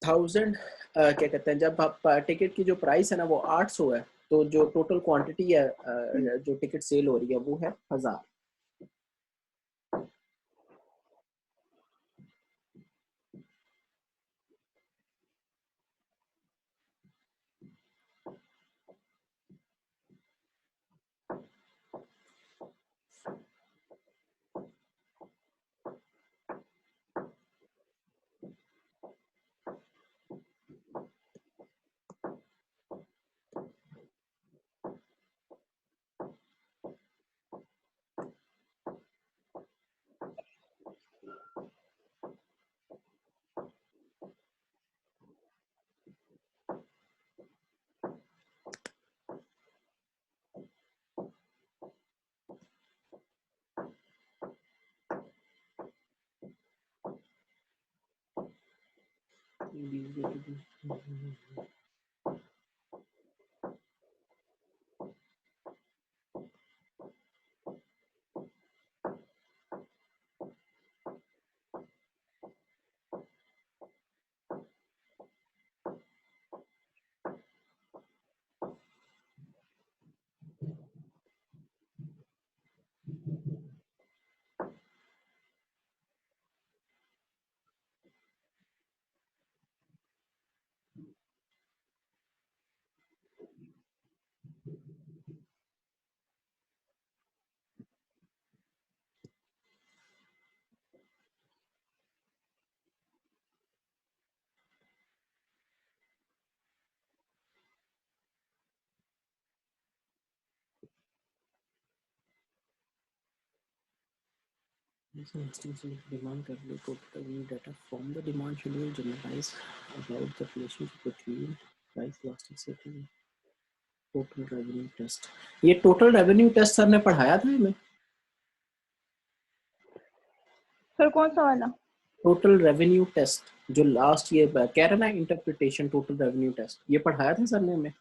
S1: 1000 क्या कहते हैं, जब आप टिकट की जो प्राइस है ना वो 800 है, तो जो टोटल क्वांटिटी है जो टिकट सेल हो रही है वो है 1000। Demand calculate total revenue data from the demand schedule, generalize about the relationship between price elasticity and total revenue test। ये टोटल रेवेन्यू टेस्ट सर ने पढ़ाया था हमें।
S2: सर कौन सा वाला?
S1: टोटल रेवेन्यू टेस्ट जो लास्ट ये कह रहा ना, इंटरप्रिटेशन टोटल रेवेन्यू टेस्ट, ये पढ़ाया था सर ने हमें।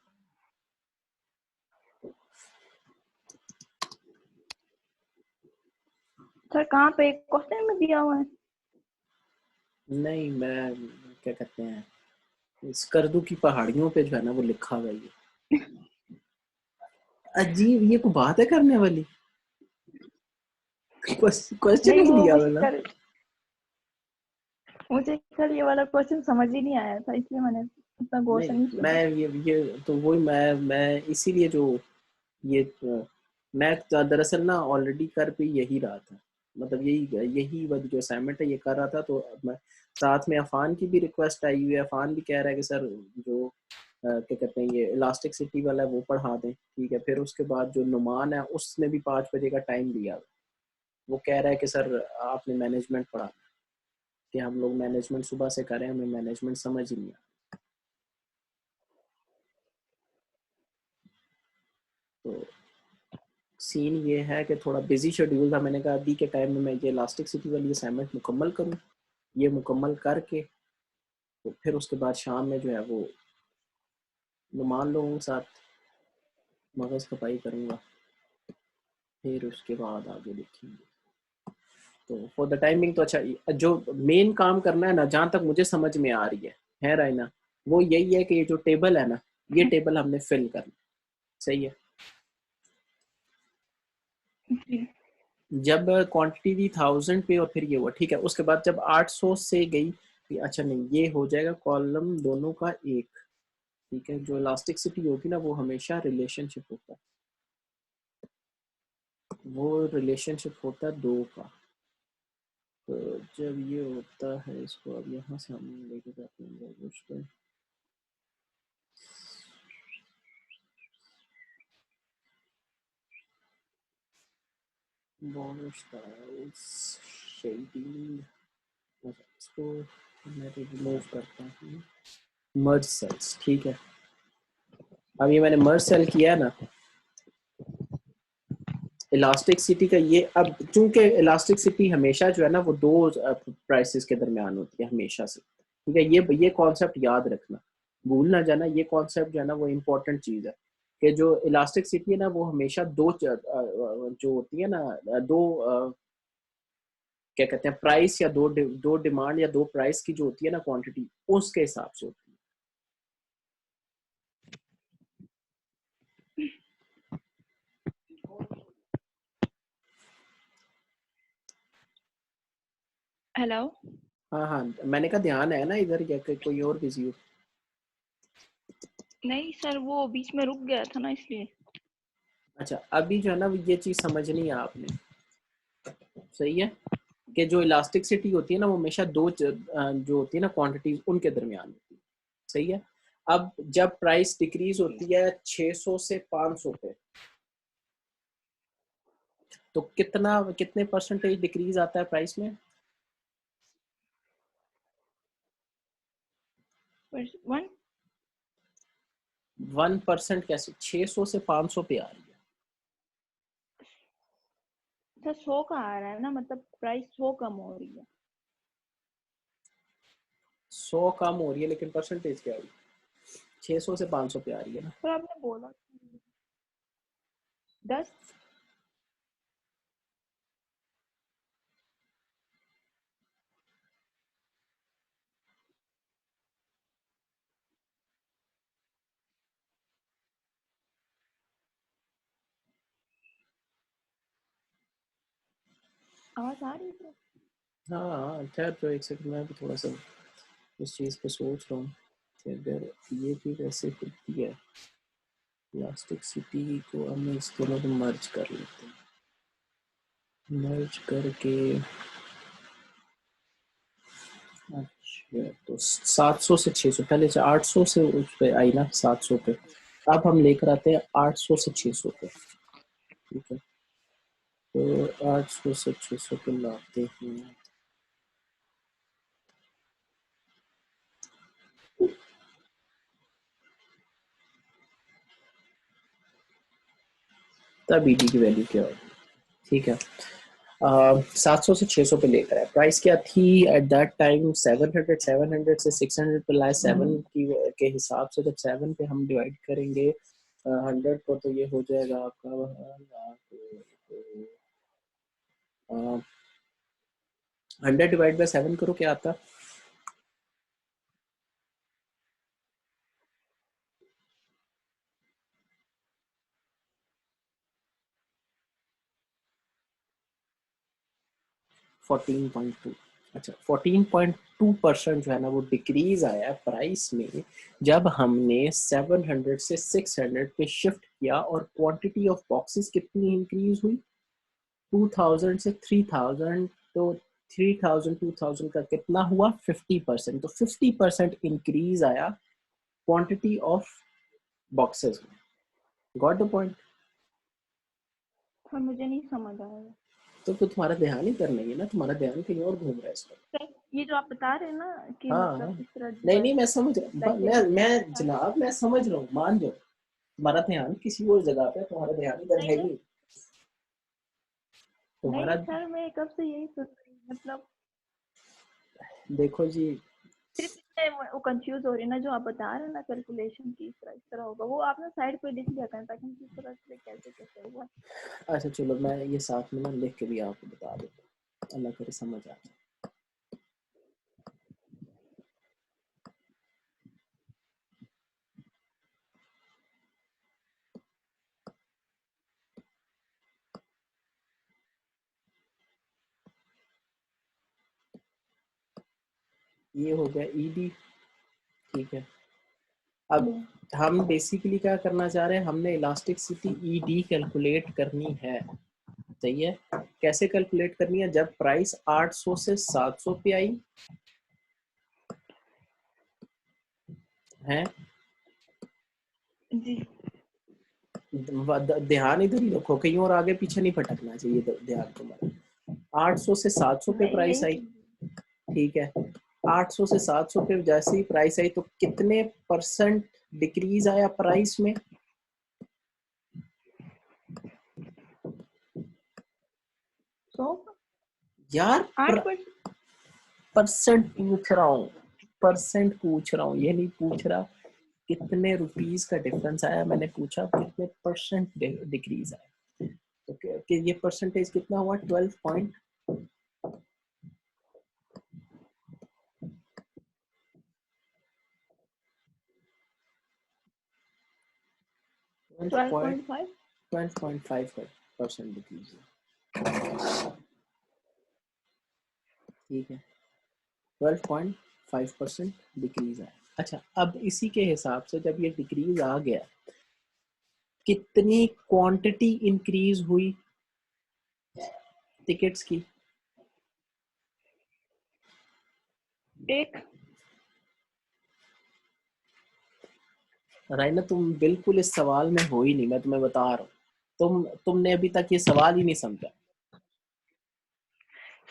S2: सर कहाँ पे क्वेश्चन में दिया हुआ है?
S1: नहीं, मैं क्या कहते हैं, स्कर्दू की पहाड़ियों पे जो है ना वो लिखा हुआ है ये। अजीब, ये कोई बात है करने वाली। क्वेश्चन
S2: नहीं
S1: ही
S2: वो
S1: लिया
S2: मुझे
S1: वाला।
S2: कल मुझे कल ये वाला क्वेश्चन समझ ही नहीं आया था, इसलिए मैंने उतना गौर से
S1: नहीं,
S2: नहीं किया।
S1: मैं ये तो वही मैं इसीलिए जो ये मैं दरअसल ना ऑलरेडी कर भी यही रहा था, मतलब यही वाली जो असाइनमेंट है ये कर रहा था। तो मैं साथ में अफान की भी रिक्वेस्ट आई हुई है। अफान भी कह रहा है कि सर जो क्या कहते हैं, ये इलास्टिक सिटी वाला है वो पढ़ा दें, ठीक है। फिर उसके बाद जो नुमान है उसने भी 5 बजे का टाइम दिया। वो कह रहा है कि सर आपने मैनेजमेंट पढ़ा, कि हम लोग मैनेजमेंट सुबह से करें, हमें मैनेजमेंट समझ ही नहीं आ। तो सीन ये है कि थोड़ा बिजी शेड्यूल था। मैंने कहा अभी के टाइम में मैं ये इलास्टिक सिटी वाली असाइनमेंट मुकम्मल करूं। ये मुकम्मल करके तो फिर उसके बाद शाम में जो है वो नुमान लोगों के साथ मगज खपाई करूंगा, फिर उसके बाद आगे देखेंगे। तो फॉर द टाइमिंग तो अच्छा, जो मेन काम करना है ना, जहाँ तक मुझे समझ में आ रही है राइना, वो यही है कि ये जो टेबल है ना, ये टेबल हमने फिल करना। सही है।
S2: जी।
S1: जब क्वांटिटी थी 1000 पे और फिर ये हुआ, ठीक है। उसके बाद जब 800 से गई, अच्छा नहीं, ये हो जाएगा कॉलम दोनों का एक, ठीक है। जो इलास्टिसिटी होगी ना वो हमेशा रिलेशनशिप होता है, वो रिलेशनशिप होता है दो का। तो जब ये होता है, इसको अब यहाँ से हम लेके जाते हैं उस पर, बॉर्डर स्टाइल्स, शेडिंग, इसको मैं रिमूव करता हूँ, मर्ज सेल्स, ठीक है। अब ये मैंने मर्ज सेल किया है ना, इलास्टिसिटी का ये, अब चूंकि इलास्टिसिटी हमेशा जो है ना वो दो प्राइसेस के दरमियान होती है हमेशा से, ठीक है। ये कॉन्सेप्ट याद रखना, भूल ना जाना, ये कॉन्सेप्ट जो है ना वो इम्पोर्टेंट चीज है कि जो इलास्टिसिटी है ना वो हमेशा दो जो होती है ना, दो क्या कहते हैं प्राइस, या दो डिमांड या दो प्राइस की जो होती है ना क्वांटिटी, उसके हिसाब से होती है।
S2: हेलो।
S1: हाँ हाँ, मैंने कहा ध्यान है ना इधर, या कोई और बिजी हो?
S2: नहीं सर, वो बीच में रुक गया था ना इसलिए।
S1: अच्छा, अभी जो है ना ये चीज समझनी है आपने, सही है, कि जो इलास्टिसिटी होती है ना वो हमेशा दो जो होती है ना क्वांटिटीज उनके दरमियान होती है, सही है। अब जब प्राइस डिक्रीज होती है 600 से 500 पे, तो कितने परसेंटेज डिक्रीज आता है प्राइस में?
S2: 1।
S1: 1%? कैसे 600 से 500 पे आ रही है?
S2: सर 100 का आ रहा है ना, मतलब प्राइस 100 कम हो रही है।
S1: 100 कम हो रही है, लेकिन परसेंटेज क्या आ रही है? 600 से 500 पे आ रही है ना।
S2: पर आपने बोला 10। आवाज आ रही है?
S1: हाँ ठहर, तो एक सेकंड, मैं भी थोड़ा सा इस चीज़ पे सोच रहा हूँ कि अगर ये चीज़ ऐसे होती है, प्लास्टिक सिटी को हम इस दोनों को मर्ज कर लेते हैं, मर्ज करके, अच्छा तो 700 से 600, पहले से 800 से उस पे आई ना 700 पे, अब हम लेकर आते हैं 800 से 600 पे, ठीक है। तो 800 से 600 पे लाते हैं, तब ईडी की वैल्यू क्या होगी, ठीक है। 700 से 600 पे लेकर है, प्राइस क्या थी एट दैट टाइम? 700, 700 से 600 पे लाए, 7 की के हिसाब से जब 7 पे हम डिवाइड करेंगे 100 को, तो ये हो जाएगा आपका 100 डिवाइड बाय 7 करो, क्या आता? 14.2। अच्छा, 14.2% जो है ना वो डिक्रीज आया प्राइस में, जब हमने 700 से 600 पे शिफ्ट किया, और क्वांटिटी ऑफ बॉक्सेस कितनी इंक्रीज हुई? 2000 से 3000, तो 3000 2000 का कितना हुआ? 50%। तो 50% इंक्रीज आया क्वांटिटी ऑफ बॉक्सेस में। Got the point?
S2: पर मुझे नहीं समझ आया।
S1: तो तुम्हारा ध्यान ही करना ही है ना, तुम्हारा ध्यान कहीं और घूम रहा है इस पर।
S2: सर ये जो आप बता रहे हैं ना कि
S1: हाँ,
S2: मतलब इस तरह
S1: नहीं नहीं,
S2: डिवाइड,
S1: मैं समझ
S2: लाइक
S1: मैं जनाब, मैं समझ रहा हूँ, मान जाओ, तुम्हारा ध्यान किसी और जगह पे, तुम्हारा ध्यान इधर
S2: नहीं
S1: है
S2: नहीं
S1: नहीं तुम्हारा।
S2: नहीं सर, मैं कब से यही सोच रही हूँ, मतलब
S1: देखो जी,
S2: सिर्फ इसमें वो कंफ्यूज हो रही है ना, जो आप बता रहे हैं ना कैलकुलेशन की इस तरह होगा, वो आप ना साइड पे लिख लिया करें ताकि मुझे पता चले कैसे कैसे हुआ।
S1: अच्छा चलो, मैं ये साथ में ना लिख के भी आपको बता देता हूँ, अल्लाह करे समझ आ जाए। ये हो गया ईडी, ठीक है। अब हम बेसिकली क्या करना चाह रहे हैं, हमने इलास्टिसिटी ईडी कैलकुलेट करनी है, सही है। कैसे कैलकुलेट करनी है, जब प्राइस 800 से 700 पे आई है,
S2: जी
S1: ध्यान इधर ही रखो, कहीं और आगे पीछे नहीं भटकना चाहिए, ध्यान तुम्हारा। 800 से 700 पे
S2: नहीं
S1: प्राइस
S2: नहीं
S1: आई, ठीक है। 800 से 700 पे जैसे ही प्राइस आई तो कितने परसेंट डिक्रीज आया प्राइस में? यार
S2: 8%।
S1: परसेंट पूछ रहा हूँ, परसेंट पूछ रहा हूँ, ये नहीं पूछ रहा कितने रुपीस का डिफरेंस आया, मैंने पूछा कितने परसेंट डिक्रीज आया। तो कि ये परसेंटेज कितना हुआ, 12 12.5% डिक्रीज, ठीक है। 12.5% डिक्रीज आया। अच्छा, अब इसी के हिसाब से जब ये डिक्रीज आ गया, कितनी क्वांटिटी इंक्रीज हुई टिकट्स की?
S2: एक
S1: राइना, तुम बिल्कुल इस सवाल में हो ही नहीं, मैं तुम्हें बता रहा हूँ। तुमने अभी तक ये सवाल ही नहीं समझा।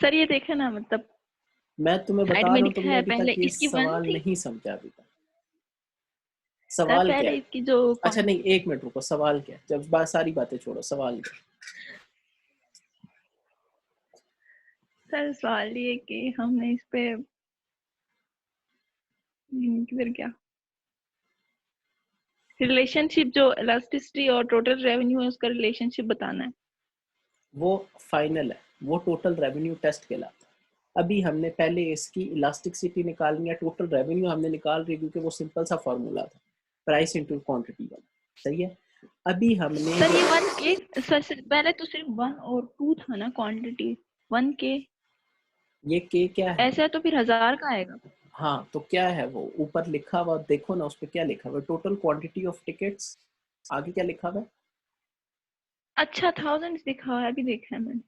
S2: सर ये देखे ना, मतलब
S1: मैं तुम्हें
S2: साइड
S1: बता
S2: में
S1: रहा हूँ,
S2: लिखा
S1: तुमने
S2: है
S1: अभी
S2: पहले
S1: तक ये
S2: इसकी वन
S1: सवाल
S2: थी।
S1: नहीं समझा अभी तक।
S2: सर
S1: सवाल क्या
S2: पहले
S1: है?
S2: इसकी जो
S1: अच्छा नहीं, एक मिनट रुको, सवाल क्या है? जब सारी बातें छोड़ो, सवाल क्या?
S2: सर सवाल ये कि हमने इस पे फिर क्या रिलेशनशिप, जो इलास्टिसिटी और टोटल रेवेन्यू है उसका रिलेशनशिप बताना है।
S1: वो फाइनल है, वो टोटल रेवेन्यू टेस्ट कहलाता है। अभी हमने पहले इसकी इलास्टिसिटी निकालनी है, टोटल रेवेन्यू हमने निकाल रही, क्योंकि वो सिंपल सा फॉर्मूला था, प्राइस इनटू क्वांटिटी वाला, सही है। अभी हमने
S2: सर ये 1K, सर पहले तो सिर्फ 1 और 2 था ना क्वांटिटी, 1K
S1: ये के क्या है?
S2: ऐसा है तो फिर 1000 का आएगा।
S1: हाँ, तो क्या है वो ऊपर लिखा हुआ, देखो ना उस पर क्या लिखा हुआ, टोटल क्वांटिटी ऑफ टिकट्स, आगे क्या लिखा हुआ है?
S2: अच्छा 1000 दिखा हुआ है, अभी देखा है मैंने।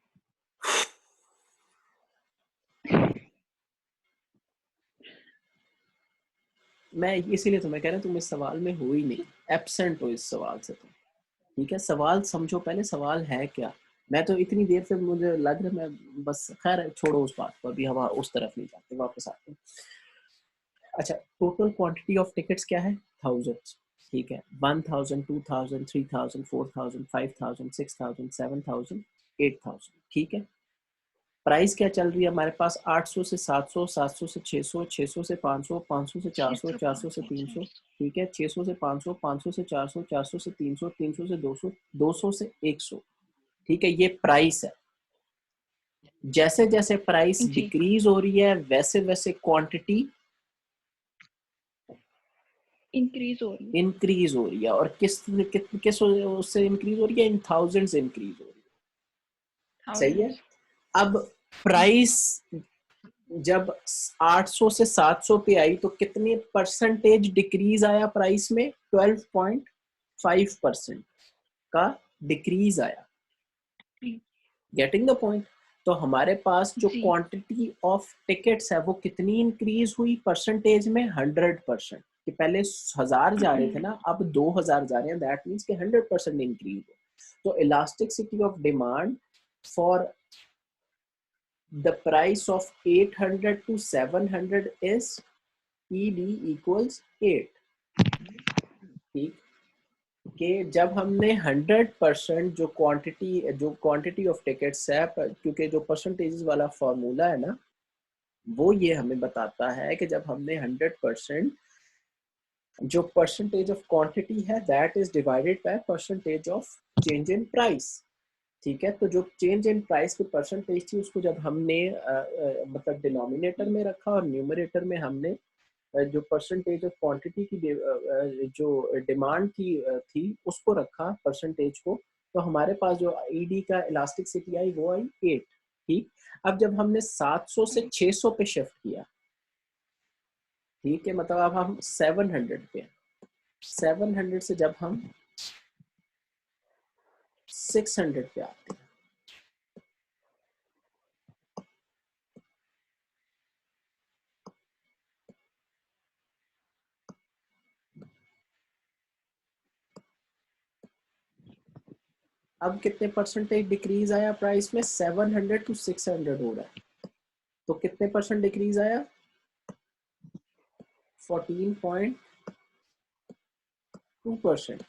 S1: मैं इसीलिए तुम्हें कह रहा हूँ, तुम इस सवाल में हो ही नहीं, एब्सेंट हो इस सवाल से तुम, ठीक है। सवाल समझो पहले, सवाल है क्या। मैं तो इतनी देर से मुझे लग रहा है, मैं बस खैर छोड़ो उस बात को, अभी हम उस तरफ नहीं जाते, वापस आते हैं। अच्छा, टोटल क्वांटिटी ऑफ टिकट्स क्या है? थाउजेंड्स, ठीक है। 1000, 2000, 3000, 4000, 5000, 6000, 7000, 8000, ठीक है। प्राइस क्या चल रही है हमारे पास? 800 से 700, 700 से 600, 600 से 500, 500 से 400,
S2: 600,
S1: 400 से
S2: 500,
S1: 300,
S2: 400।
S1: ठीक है। 600 से 500, 500 से 400, 400 से 300, 300 से 200, 200 से 100, ठीक है। ये प्राइस है। जैसे जैसे प्राइस
S2: जी
S1: डिक्रीज हो रही है, वैसे वैसे क्वांटिटी
S2: इंक्रीज हो रही है।
S1: इंक्रीज हो रही है। और किस उससे इंक्रीज हो रही है? इन थाउजेंड्स इंक्रीज हो रही है, सही है।
S2: 1000।
S1: अब प्राइस जब 800 से 700 पे आई तो कितने परसेंटेज डिक्रीज आया प्राइस में? 12.5% का डिक्रीज आया। Getting the point? तो हमारे पास जो
S2: जी
S1: क्वांटिटी ऑफ टिकट्स है वो कितनी इंक्रीज हुई परसेंटेज में? 100%। कि पहले 1000 जा रहे थे ना, अब 2000 जा रहे हैं, दैट मीन्स कि 100% इंक्रीज हो। तो elasticity of demand for the price of 800 to 700 is ED equals 8, ठीक। कि जब हमने 100% जो क्वांटिटी ऑफ टिकट्स है, क्योंकि जो परसेंटेज वाला फॉर्मूला है ना, वो ये हमें बताता है कि जब हमने 100% जो परसेंटेज ऑफ क्वांटिटी है that is divided by percentage of change in price, ठीक है। तो जो चेंज इन प्राइस की परसेंटेज थी उसको जब हमने मतलब डिनोमिनेटर में रखा और न्यूमरेटर में हमने जो परसेंटेज ऑफ क्वांटिटी की जो डिमांड थी उसको रखा, परसेंटेज को, तो हमारे पास जो ईडी का इलास्टिसिटी आई वो आई 8, ठीक। अब जब हमने 700 से 600 पे शिफ्ट किया, ठीक है, मतलब अब हम 700 पे, 700 से जब हम 600 पे आते हैं, अब कितने परसेंटेज डिक्रीज आया प्राइस में? 700 टू 600 हो रहा है, तो कितने परसेंट डिक्रीज आया? 14.2%।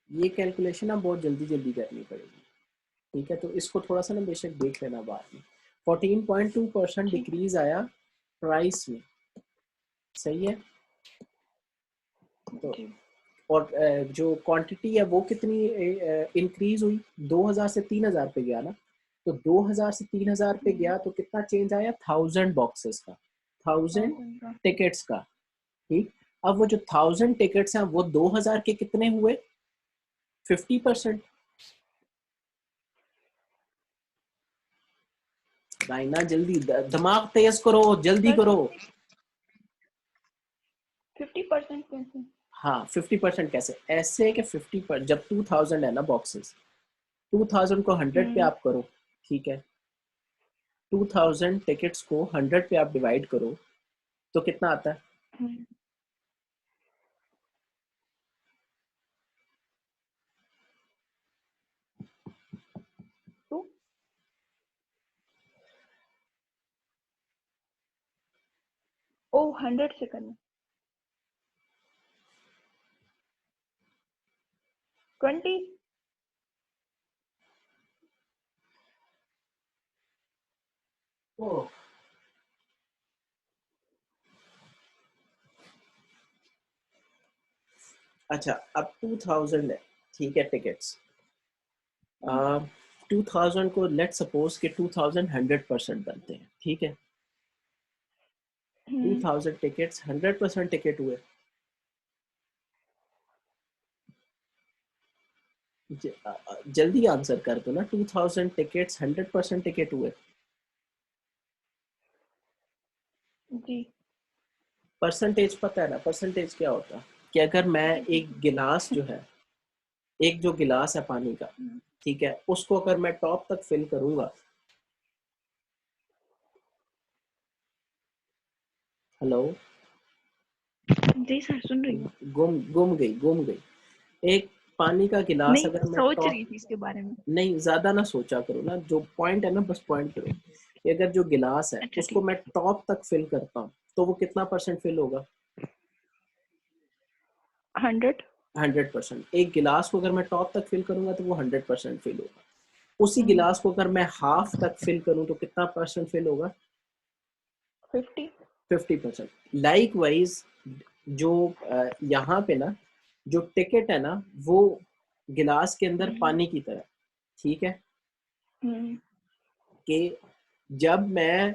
S1: ये कैलकुलेशन अब बहुत जल्दी जल्दी करनी पड़ेगी, ठीक है? तो इसको थोड़ा सा ना बेशक देख लेना बाद में। 14.2%
S2: ठीक है।
S1: डिक्रीज आया प्राइस में, सही है? तो
S2: जी
S1: और जो क्वांटिटी है वो कितनी इंक्रीज हुई? 2000 से 3000 पे गया ना, तो 2000 से 3000 पे गया तो कितना चेंज आया? 1000 बॉक्सेस का, 1000
S2: 1000 का।
S1: टिकट्स का, ठीक। अब वो जो 1000 टिकट्स हैं वो 2000 के कितने हुए? 50%। भाई ना जल्दी दिमाग तेज करो, जल्दी
S2: सर
S1: करो।
S2: 50% कैसे?
S1: हाँ 50% कैसे? ऐसे कि 50 पर जब 2000 है ना बॉक्सेस, 2000 को 100 पे
S2: हम्म
S1: आप करो, ठीक है? 2000 टिकट्स को 100 पे आप डिवाइड करो तो कितना आता है?
S2: हम्म। तो ओ 100 से करना 20।
S1: ओह, अच्छा अब 2000 है, ठीक है, टिकट्स। 2000 को लेट सपोज कि 2000 100% बनते हैं, ठीक है?
S2: हम्म
S1: 2000 टिकट्स 100% टिकट हुए। जल्दी आंसर कर दो ना, 2000 टिकट्स 100% टिकट हुए।
S2: जी
S1: परसेंटेज पता है ना, परसेंटेज क्या होता है? कि अगर मैं
S2: जी जी
S1: एक गिलास जो है, एक जो गिलास है पानी का,
S2: हम्म,
S1: ठीक है, उसको अगर मैं टॉप तक फिल करूंगा, हेलो,
S2: जी सर सुन रही हूँ।
S1: गुम गुम गई। एक पानी का गिलास
S2: नहीं
S1: अगर मैं
S2: सोच
S1: टॉप,
S2: रही थी इसके बारे में।
S1: नहीं ज्यादा ना सोचा करो ना, जो पॉइंट है ना बस पॉइंट करो कि अगर जो गिलास है
S2: अच्छा
S1: उसको
S2: ठीक
S1: मैं टॉप तक फिल करता हूँ तो वो कितना परसेंट फिल होगा?
S2: है। 100।
S1: 100%। एक गिलास को अगर मैं टॉप तक फिल करूंगा तो वो 100% फिल होगा। उसी
S2: हम्म
S1: गिलास को अगर मैं हाफ तक फिल करूं तो कितना परसेंट फिल होगा?
S2: 50।
S1: 50%। लाइक वाइज जो यहाँ पे ना जो टिकट है ना वो गिलास के अंदर
S2: हम्म
S1: पानी की तरह, ठीक है?
S2: हम्म
S1: कि जब मैं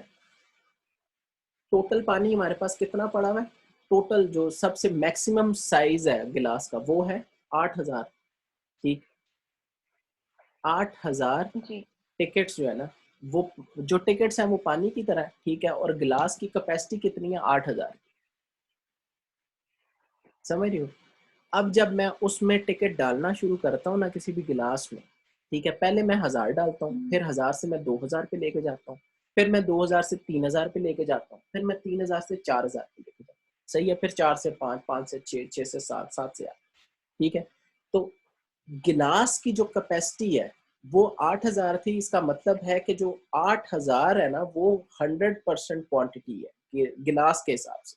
S1: टोटल पानी हमारे पास कितना पड़ा हुआ है, टोटल जो सबसे मैक्सिमम साइज है गिलास का वो है 8000, ठीक। 8000
S2: जी
S1: टिकट्स जो है ना, वो जो टिकट्स हैं वो पानी की तरह है, ठीक है, और गिलास की कैपेसिटी कितनी है? 8000, समझ रही हो? अब जब मैं उसमें टिकट डालना शुरू करता हूँ ना किसी भी गिलास में, ठीक है, पहले मैं 1000 डालता हूँ,
S2: हम्म
S1: फिर 1000 से मैं 2000 पे लेके जाता हूँ, फिर मैं 2000 से 3000 पे लेके जाता हूँ, फिर मैं 3000 से 4000 पे लेके जाता हूँ, सही है? फिर 4 से 5, 5 से 6, 6 से 7, 7 से 8, ठीक है? तो गिलास की जो कैपेसिटी है वो 8000 थी, इसका मतलब है कि जो 8000 है ना वो 100% क्वांटिटी है गिलास के हिसाब से,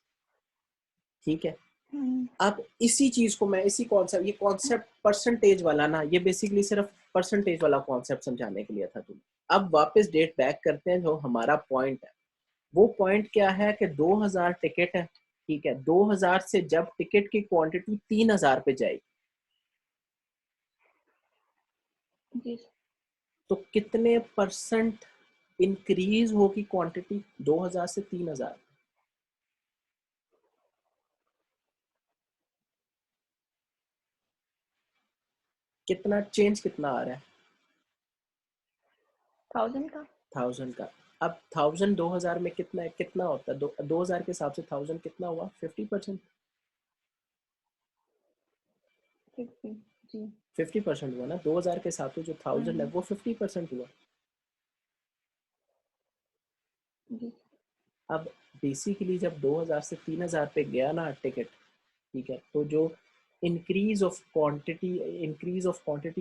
S1: ठीक है?
S2: हम्म
S1: अब इसी चीज को मैं इसी कॉन्सेप्ट, ये कॉन्सेप्ट परसेंटेज वाला ना, ये बेसिकली सिर्फ परसेंटेज वाला कॉन्सेप्ट समझाने के लिए था तुम्हें। अब वापस डेट बैक करते हैं, जो हमारा पॉइंट है वो पॉइंट क्या है कि 2000 टिकट है, ठीक है? 2000 से जब टिकट की क्वांटिटी 3000 पे जाएगी
S2: जी
S1: तो कितने परसेंट इंक्रीज होगी क्वांटिटी 2000 से 3000? कितना चेंज कितना आ रहा है?
S2: 1000 का
S1: 1000 का। अब 1000 2000 में कितना है, कितना होता है? 2000 के हिसाब से 1000 कितना हुआ? 50%।
S2: 50 जी
S1: 50% हुआ ना, 2000 के हिसाब से जो 1000 है वो 50% हुआ।
S2: जी
S1: अब बेसिकली जब 2000 से 3000 पे गया ना टिकट, ठीक है, तो जो increase of quantity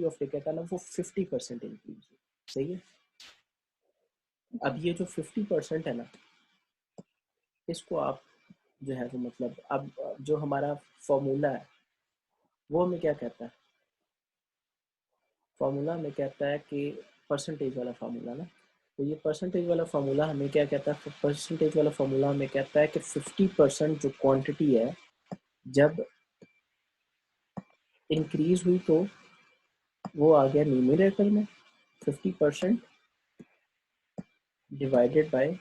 S1: of ticket है ना, वो 50% इंक्रीज हुआ। सही है। अब ये जो 50% है ना, इसको आप जो है वो मतलब अब जो हमारा फॉर्मूला है वो हमें क्या कहता है? फॉर्मूला हमें कहता है कि परसेंटेज वाला फार्मूला ना, तो ये परसेंटेज वाला फार्मूला हमें क्या कहता है? परसेंटेज वाला फार्मूला हमें कहता है कि 50% जो क्वांटिटी है जब इंक्रीज हुई तो वो आ गया न्यूमरेटर में, 50% divided by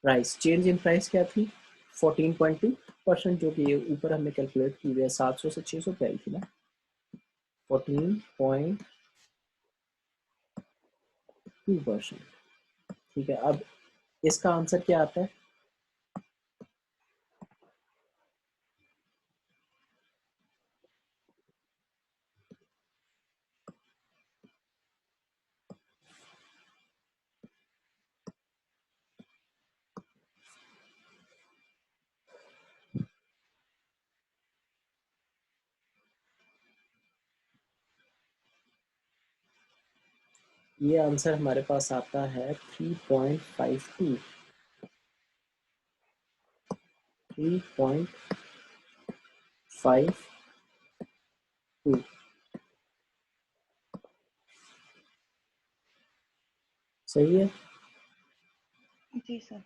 S1: price. Change in price क्या थी? 14.2%, जो कि ऊपर हमने कैलकुलेट की हुई है, 700 से 600 पे आई थी ना, 14.2%। ठीक है। अब इसका आंसर क्या आता है? ये आंसर हमारे पास आता है 3.52। 3.52। सही है।
S2: जी सर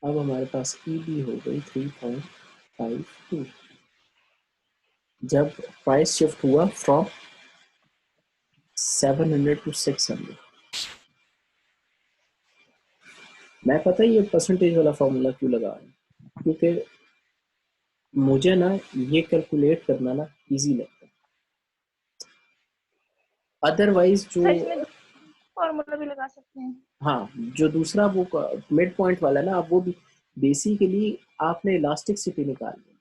S1: अब हमारे पास ई बी हो गई 3.52 जब प्राइस शिफ्ट हुआ फ्रॉम 700 टू 600। मैं पता है ये परसेंटेज वाला फॉर्मूला क्यों लगा रहा हूँ, क्योंकि मुझे ना ये कैलकुलेट करना ना इजी लगता है। अदरवाइज जो
S2: सर इसमें फॉर्मूला भी लगा सकते हैं।
S1: हाँ, जो दूसरा वो मिड पॉइंट वाला ना, अब वो भी बेसिकली आपने इलास्टिसिटी निकालनी है,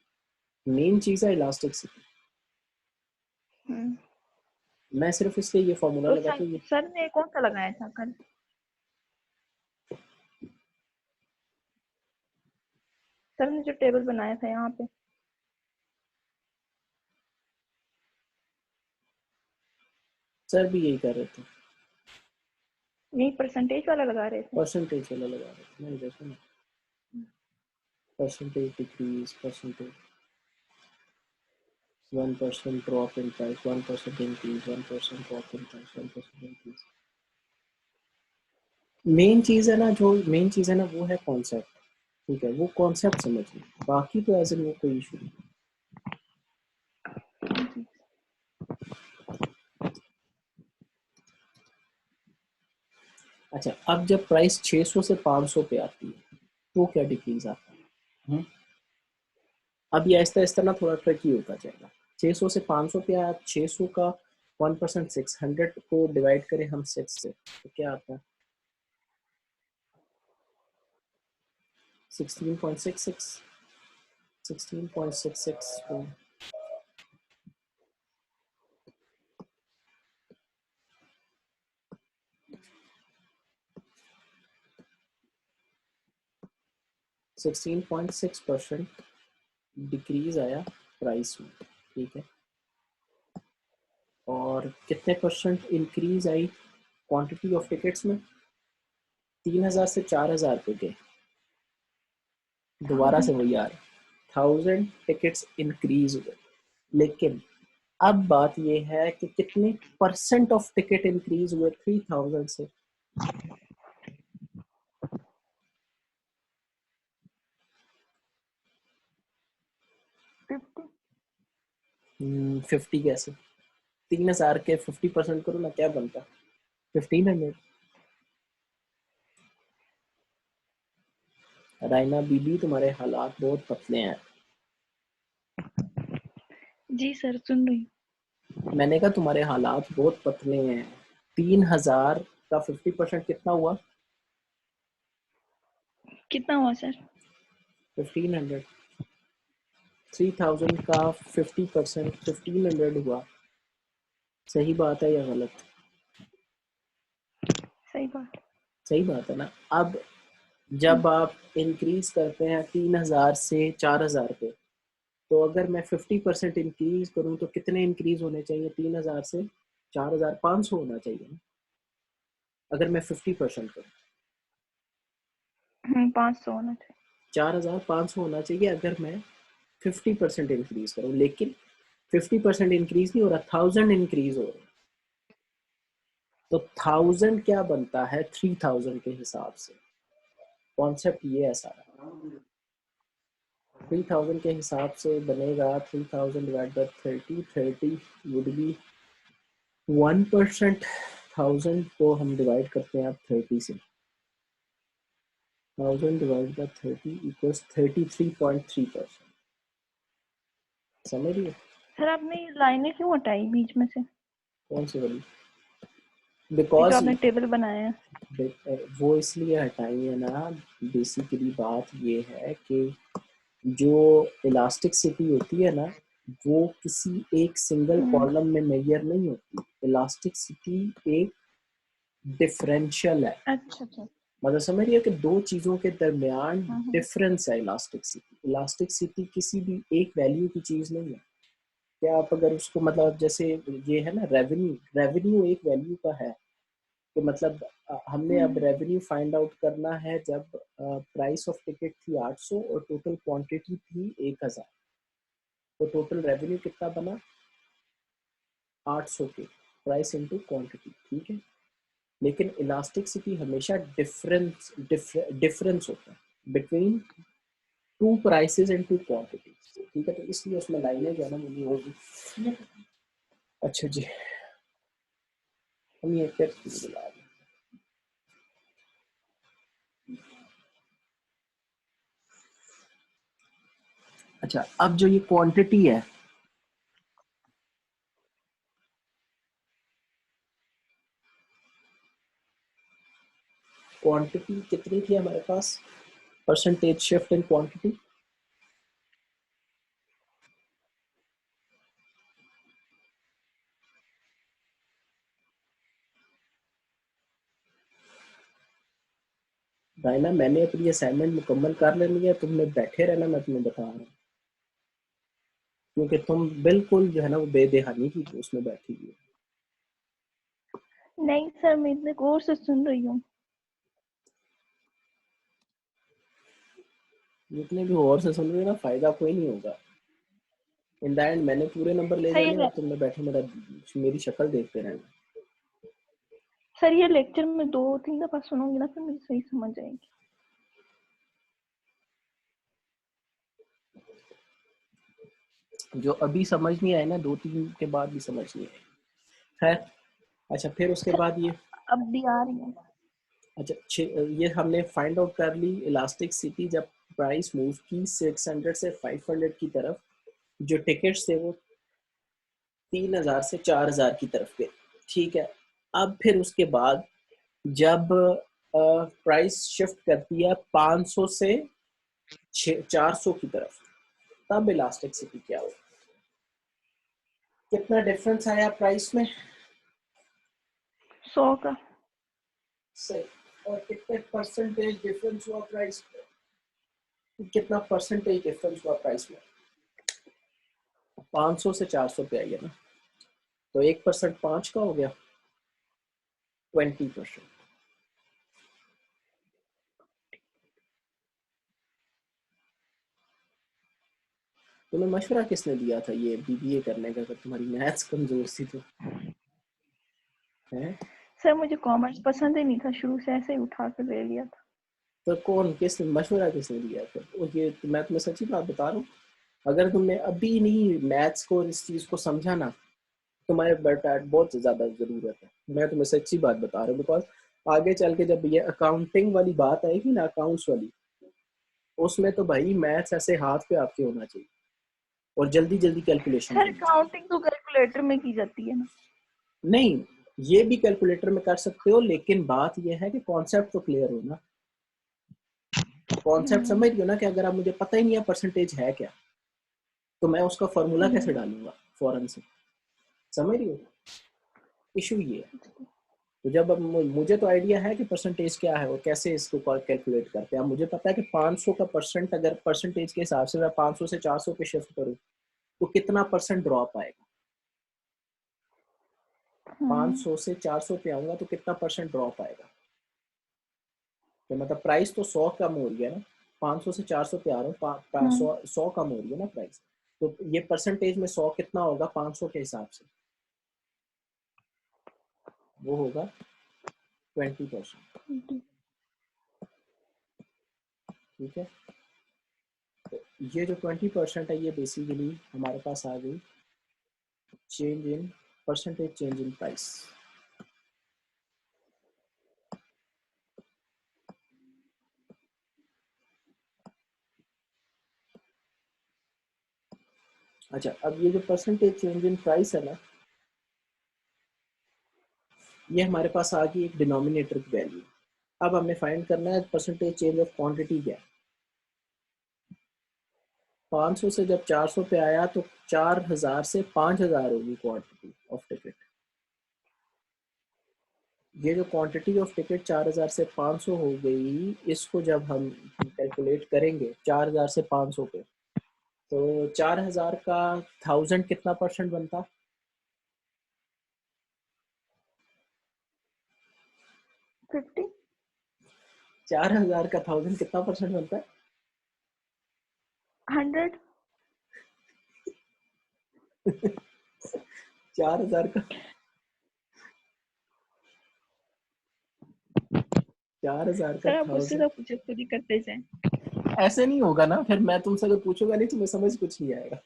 S1: मेन चीज है इलास्टिसिटी।
S2: हम्म
S1: मैं सिर्फ इसलिए ये फॉर्मूला
S2: तो
S1: लगाता हूँ ये।
S2: सर ने कौन सा लगाया था कल? सर ने जो टेबल बनाया था यहाँ पे।
S1: सर भी यही कर रहे थे,
S2: नहीं परसेंटेज वाला लगा रहे थे।
S1: परसेंटेज वाला लगा रहे थे। नहीं देखो ना, percentage decrease, percentage 1% drop in price, 1% increase, 1% drop in price, 1% increase. Main चीज है ना, जो मेन चीज है ना वो है कॉन्सेप्ट। ठीक है, वो कॉन्सेप्ट समझिए, बाकी तो एज वो कोई इशू नहीं। अच्छा, अब जब प्राइस 600 से 500 पे आती है तो क्या डिक्रीज आता है? अब ये आहिस्ता आहिस्ता ना थोड़ा ट्रिकी होता जाएगा। 600 से 500 पे आया, 600 का 1% 600 को डिवाइड करें हम 6 से तो क्या आता है? 16.66। 16.66 को 16.6% डिक्रीज आया प्राइस में। ठीक है। और कितने percent increase I quantity of tickets में? 3000 से 4000 पे गए। दोबारा से
S2: 1000
S1: वही आ रहा, 1000 टिकट्स इंक्रीज हुए। लेकिन अब बात यह है कि कितने परसेंट ऑफ टिकट इंक्रीज हुए 3000 से?
S2: 50
S1: 50 कैसे? 3000 के 50% करो ना, क्या बनता? 1500। राइना बीबी, तुम्हारे हालात बहुत पतले हैं।
S2: जी सर, सुन रही
S1: मैंने कहा तुम्हारे हालात बहुत पतले हैं। 3000 का 50% कितना हुआ?
S2: हूँ। कितना हुआ सर?
S1: 1500। 3000 का 50% 1500 हुआ। सही बात है या गलत?
S2: सही बात।
S1: सही बात है ना। अब जब आप इंक्रीज करते हैं 3000 से 4000 पे, तो अगर मैं 50% इंक्रीज करूं तो कितने इंक्रीज होने चाहिए? 3000 से 4500 होना चाहिए ना, अगर मैं 50% करूं।
S2: 500 होना चाहिए।
S1: 4500 होना चाहिए अगर मैं 50% इंक्रीज करूं, लेकिन 50% इंक्रीज नहीं हो रहा, 1000 इंक्रीज हो रहा है। तो 1000 क्या बनता है 3000 के हिसाब से? कॉन्सेप्ट ये है सारा। 3000 के हिसाब से बनेगा 3000 डिवाइड बाई 30, 30 वुड बी 1%। 1000 को हम डिवाइड करते हैं अब 30 से। 1000 डिवाइड बाई 30 इक्वल्स 33.3%। समझ रही है?
S2: सर आपने ये लाइनें क्यों हटाई बीच में से?
S1: कौन सी वाली?
S2: ये जो
S1: बिकॉज
S2: आपने टेबल बनाया है।
S1: वो इसलिए हटाई है ना, बेसिकली बात ये है कि जो इलास्टिसिटी होती है ना, वो किसी एक सिंगल कॉलम में मेजर नहीं होती। इलास्टिसिटी एक डिफरेंशियल है।
S2: अच्छा अच्छा।
S1: मतलब समझ रही है कि दो चीजों के दरमियान
S2: हम्म।
S1: डिफरेंस है इलास्टिसिटी। इलास्टिसिटी किसी भी एक वैल्यू की चीज नहीं है। क्या आप अगर उसको मतलब जैसे ये है ना, रेवेन्यू, रेवेन्यू एक वैल्यू का है। तो मतलब हमने अब रेवेन्यू फाइंड आउट करना है जब प्राइस ऑफ टिकट थी 800 और टोटल क्वांटिटी थी 1000। तो टोटल रेवेन्यू कितना बना? 800 के प्राइस इनटू क्वांटिटी, ठीक है। लेकिन इलास्टिसिटी हमेशा डिफरेंस होता है between two prices and two quantities, ठीक है। तो इसलिए उसमें लाइनें जो है ना मुझे होगी। अच्छा जी, हम ये फिर बुला रहे हैं। अच्छा, अब जो ये क्वांटिटी है, क्वांटिटी कितनी थी हमारे पास? Percentage shift in quantity. Raina, मैंने अपनी असाइनमेंट मुकम्मल कर लेनी है, तुमने बैठे रहना, मैं तुम्हें बता रहा हूँ। क्योंकि तुम बिल्कुल जो है ना वो बेदहानी की उसमें बैठी हुई हो।
S2: नहीं सर, मैं इतने गौर से सुन रही हूँ।
S1: जितने भी और से सुन रहे हो ना, फायदा कोई नहीं होगा। इन द एंड मैंने पूरे नंबर ले
S2: सर
S1: जाने और
S2: ये
S1: तुमने बैठे मेरी शक्ल देखते रहना।
S2: सर ये लेक्चर में 2-3 दफा सुनूंगी ना, फिर मुझे सही समझ आएगी।
S1: जो अभी समझ नहीं आए ना, 2-3 के बाद भी समझ नहीं आए। खैर, अच्छा फिर उसके
S2: सर
S1: बाद ये,
S2: अब भी आ रही है।
S1: अच्छा ये हमने फाइंड आउट कर ली इलास्टिक सिटी जब प्राइस मूव की 600 से 500 की तरफ। जो टिकट्स थे वो 3000 से 4000 की तरफ गए, ठीक है। अब फिर उसके बाद जब प्राइस शिफ्ट करती है 500 से 400 की तरफ, तब इलास्टिक सिटी क्या हो? कितना डिफरेंस आया प्राइस में?
S2: 100 का।
S1: सही। और कितने परसेंटेज डिफरेंस हुआ प्राइस में? कितना परसेंटेज डिफरेंस हुआ प्राइस में? 500 से 400 पे आई है ना, तो 1% 5 का हो गया 20%। तुम्हें मशवरा किसने दिया था ये बीबीए करने का, अगर तुम्हारी मैथ्स कमजोर सी तो? है
S2: सर मुझे कॉमर्स पसंद ही नहीं था, शुरू से ऐसे ही उठा कर ले लिया था।
S1: तो कौन, किसने मशवरा किसने दिया? फिर ये तो मैं तुम्हें सच्ची बात बता रहा हूँ, अगर तुमने अभी नहीं मैथ्स को इस चीज को समझा ना, तुम्हारे बेटा बहुत ज्यादा जरूरत है। मैं तुम्हें सच्ची बात बता रहा हूँ, बिकॉज आगे चल के जब ये अकाउंटिंग वाली बात आएगी ना, अकाउंट्स वाली, उसमें तो भाई मैथ्स ऐसे हाथ पे आपके होना चाहिए और जल्दी जल्दी कैलकुलेशन
S2: सर
S1: करनी चाहिए।
S2: काउंटिंग तो कैलकुलेटर में की जाती है ना।
S1: नहीं, ये भी कैलकुलेटर में कर सकते हो, लेकिन बात यह है कि कॉन्सेप्ट तो क्लियर हो ना। कॉन्सेप्ट समझ रही हो ना कि अगर आप मुझे पता ही नहीं है परसेंटेज है क्या, तो मैं उसका फॉर्मूला कैसे डालूंगा फौरन से, समझ रही हो? इशू ये है। तो जब अब मुझे तो आइडिया है कि परसेंटेज क्या है और कैसे इसको कैलकुलेट करते हैं। अब मुझे पता है कि 500 का परसेंट, अगर परसेंटेज के हिसाब से मैं 500 से 400 पे शिफ्ट करूँ तो कितना परसेंट ड्रॉप आएगा। 500 से 400 पे आऊंगा तो कितना परसेंट ड्रॉप आएगा। तो मतलब प्राइस तो 100 कम हो रही है ना, 500 से 400 पे आ रहा हूँ, 100 कम हो रही है ना प्राइस। तो ये परसेंटेज में 100 कितना होगा 500 के हिसाब से, वो होगा 20%। ठीक है, तो ये जो 20% है, ये बेसिकली हमारे पास आ गई change in percentage change in price. अच्छा, अब ये जो परसेंटेज चेंज इन प्राइस है ना, ये हमारे पास आ गई एक डिनोमिनेटर की वैल्यू। अब हमें फाइंड करना है परसेंटेज चेंज ऑफ क्वांटिटी क्या है। 500 से जब 400 पे आया तो 4000 से 5000 होगी क्वांटिटी ऑफ टिकट। ये जो क्वांटिटी ऑफ टिकट 4000 से 500 हो गई, इसको जब हम कैलकुलेट करेंगे 4000 से 500 पे, तो 4000 का 1000 कितना परसेंट बनता?
S2: 50।
S1: 4000 का 1000 कितना परसेंट बनता है?
S2: 100।
S1: 4000 का 4000 का
S2: सर आप उससे
S1: 1000
S2: तो पूछे खुद ही करते जाए।
S1: ऐसे नहीं होगा ना, फिर मैं तुमसे अगर पूछूंगा नहीं तुम्हें समझ कुछ नहीं आएगा।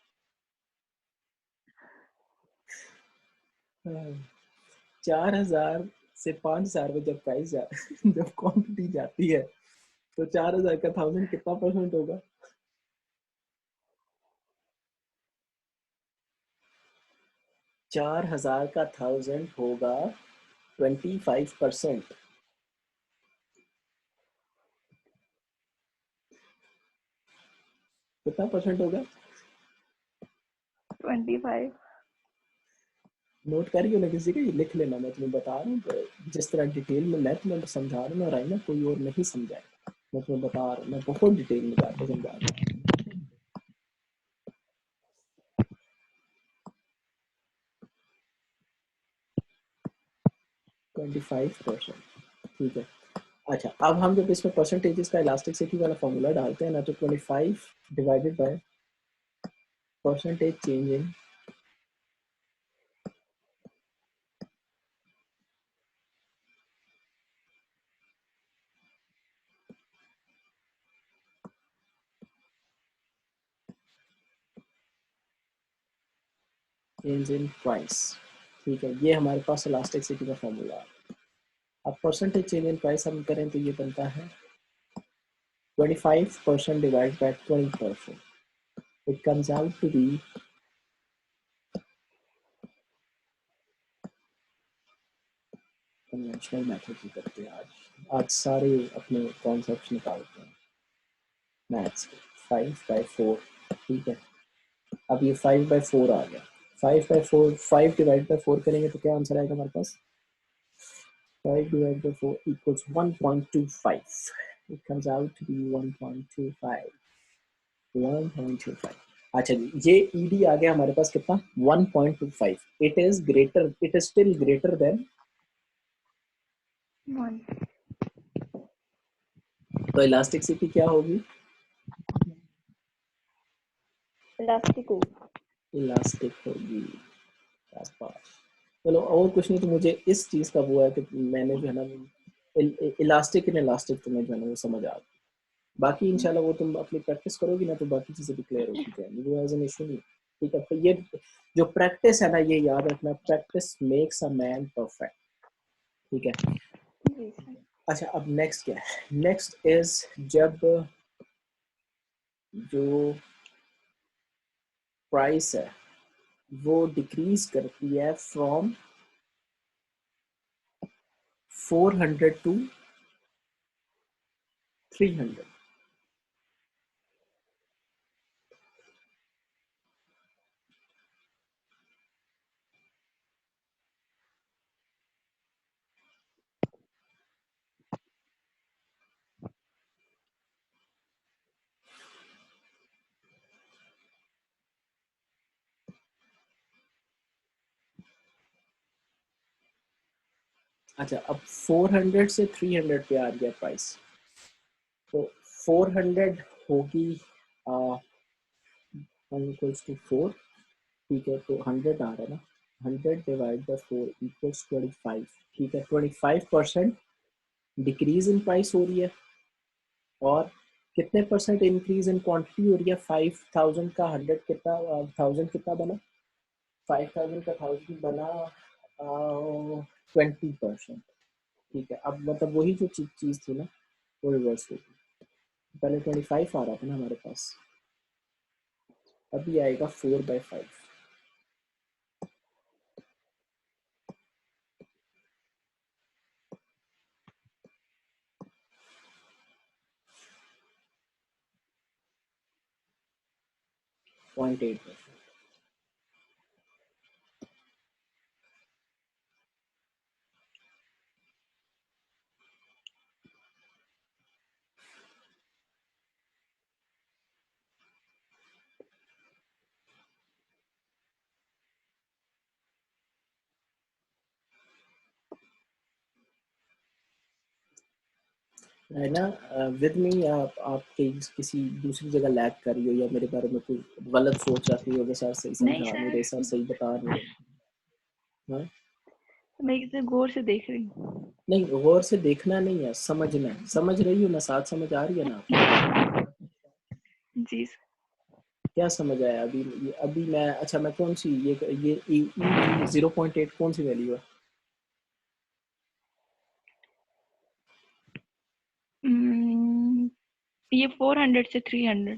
S1: 4000 से 5000 में जब प्राइस जब क्वांटिटी जाती है तो 4000 का 1000 कितना परसेंट होगा? 4000 का 1000 होगा 25%। कितना परसेंट होगा?
S2: 25।
S1: नोट करिए ना किसी का, ये लिख लेना, मैं तुम्हें बता रहा हूँ जिस तरह डिटेल में मैं तुम्हें समझा रहा हूँ ना, कोई और नहीं समझाएगा। मैं तुम्हें बता रहा हूँ, मैं बहुत डिटेल में जाके समझा रहा हूँ। 25%, ठीक है। अच्छा, अब हम जब इसमें परसेंटेजेस का इलास्टिसिटी वाला फॉर्मूला डालते हैं ना, तो 25 divided by percentage change in price. ठीक है, ये हमारे पास इलास्टिसिटी का फॉर्मूला है। अब परसेंटेज चेंज इन प्राइस हम करें तो ये बनता है 25% divide by 20%। It comes out to be, conventional method ही करते हैं आज सारे अपने कॉन्सेप्ट निकालते हैं मैथ्स के। 5/4, ठीक है। अब ये 5/4 आ गया। 5/4, 5 डिवाइड बाई 4 करेंगे तो क्या आंसर आएगा हमारे पास? 5 divided by 4 equals 1.25. It comes out to be 1.25. 1.25। अच्छा जी, ये ईडी आ गया हमारे पास कितना? 1.25। It is greater, it is still greater than.
S2: 1।
S1: तो इलास्टिसिटी क्या होगी?
S2: इलास्टिक होगा।
S1: इलास्टिक होगी। आसपास। चलो, और कुछ नहीं, तो मुझे इस चीज का वो है कि मैंने जो है ना इलास्टिक इन इलास्टिक, तो मैं जो है ना वो समझ आ गया। बाकी इंशाल्लाह वो तुम अपनी प्रैक्टिस करोगी ना तो बाकी चीजें भी क्लियर होती जाएंगी, वो एज एन इशू नहीं। ठीक है, तो ये जो प्रैक्टिस है ना, ये याद रखना, practice makes a man perfect. ठीक है।
S2: जी सर।
S1: अच्छा, अब नेक्स्ट क्या है? नेक्स्ट इज जब जो प्राइस है वो डिक्रीज करती है फ्रॉम 400 टू 300। अच्छा, अब 400 से 300 पे आ गया प्राइस, तो 400 होगी 1 = 4। ठीक है, तो 100 आ रहा है ना, 100 डिवाइड बाई 4 इक्वल्स 25। ठीक है, 25% डिक्रीज इन प्राइस हो रही है, और कितने परसेंट इंक्रीज इन क्वांटिटी हो रही है? 5000 का 100 कितना, 1000 कितना बना? 5000 का 1000 बना 20%। ठीक है, अब मतलब वही जो चीज थी ना, वो रिवर्स होगी। पहले 25 आ रहा था ना हमारे पास, अभी आएगा 4/5। 0.8%। है ना? विद मी, आप कहीं किसी दूसरी जगह लैग कर रही हो, या मेरे बारे में कोई गलत सोच रखी हो, सर सही
S2: नहीं
S1: समझा नहीं
S2: सर,
S1: रहे, सर सही बता नहीं रहे। हाँ?
S2: मैं इसे गौर से देख रही हूँ।
S1: नहीं, गौर से देखना नहीं है, समझना है। समझ रही हो ना? साथ समझ आ रही है ना आपको?
S2: जी सर।
S1: क्या समझ आया अभी? अभी मैं, अच्छा मैं कौन सी, ये ई की 0.8 कौन सी वैल्यू है?
S2: ये 400 से 300।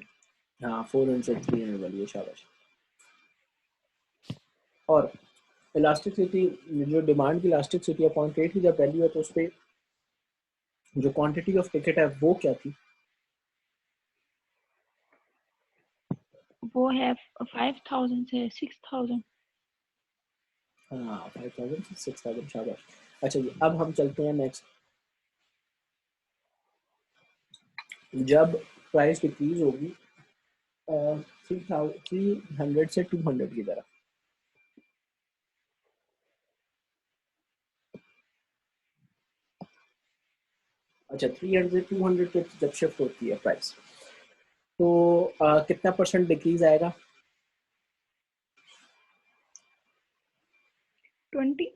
S1: हाँ, 400 300 वैल्यू, शाबाश। और इलास्टिसिटी, जो डिमांड की इलास्टिसिटी है 0.8 की जब वैल्यू है, तो उस पर जो क्वांटिटी ऑफ टिकट है वो क्या थी?
S2: वो है 5000 से 6000।
S1: हाँ, 5000 से 6000, शाबाश। अच्छा जी, अब हम चलते हैं नेक्स्ट। जब प्राइस डिक्रीज होगी 300 से 200 की तरफ। अच्छा, 300 से 200 पे जब शिफ्ट होती है प्राइस, तो कितना परसेंट डिक्रीज आएगा?
S2: 20।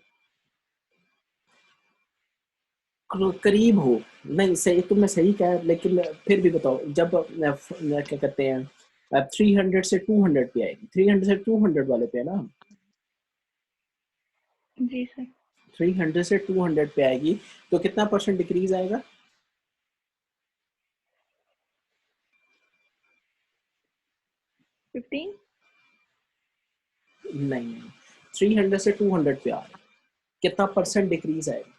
S1: करीब हो। नहीं, सही, तुमने सही कहा, लेकिन फिर भी बताओ, जब क्या कहते हैं, 300 से 200 पे आएगी, 300 से 200 वाले पे है ना?
S2: जी सर।
S1: 300 से 200 पे आएगी, तो कितना परसेंट डिक्रीज आएगा?
S2: 15।
S1: नहीं, 300 से 200 पे आ रहा है, कितना परसेंट डिक्रीज आएगा?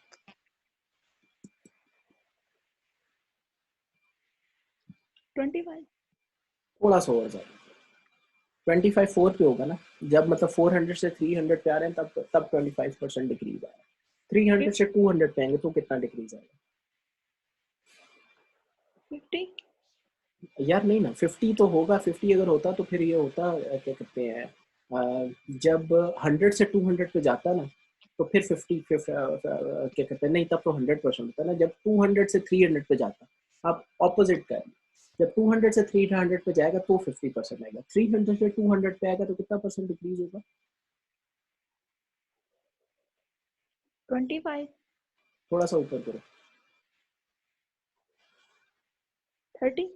S2: 25।
S1: थोड़ा सा और ज्यादा, 25 4 पे होगा ना, जब मतलब 400 से 300 पे आ रहे हैं, तब 25% डिक्रीज आएगा। 300 से 200 पे आएंगे तो कितना डिक्रीज आएगा?
S2: 50।
S1: यार नहीं ना, 50 तो होगा। 50 अगर होता तो फिर ये होता, क्या कहते हैं, जब 100 से 200 पे जाता ना, तो फिर 50 क्या कहते हैं, नहीं तब तो 100% होता ना, जब 200 से 300 पे जाता। आप ऑपोजिट करें, जब 200 से 300 पे जाएगा तो 50% आएगा, 300 से 200 पे आएगा तो कितना परसेंट डिक्रीज होगा?
S2: 25।
S1: थोड़ा सा ऊपर करो।
S2: 30।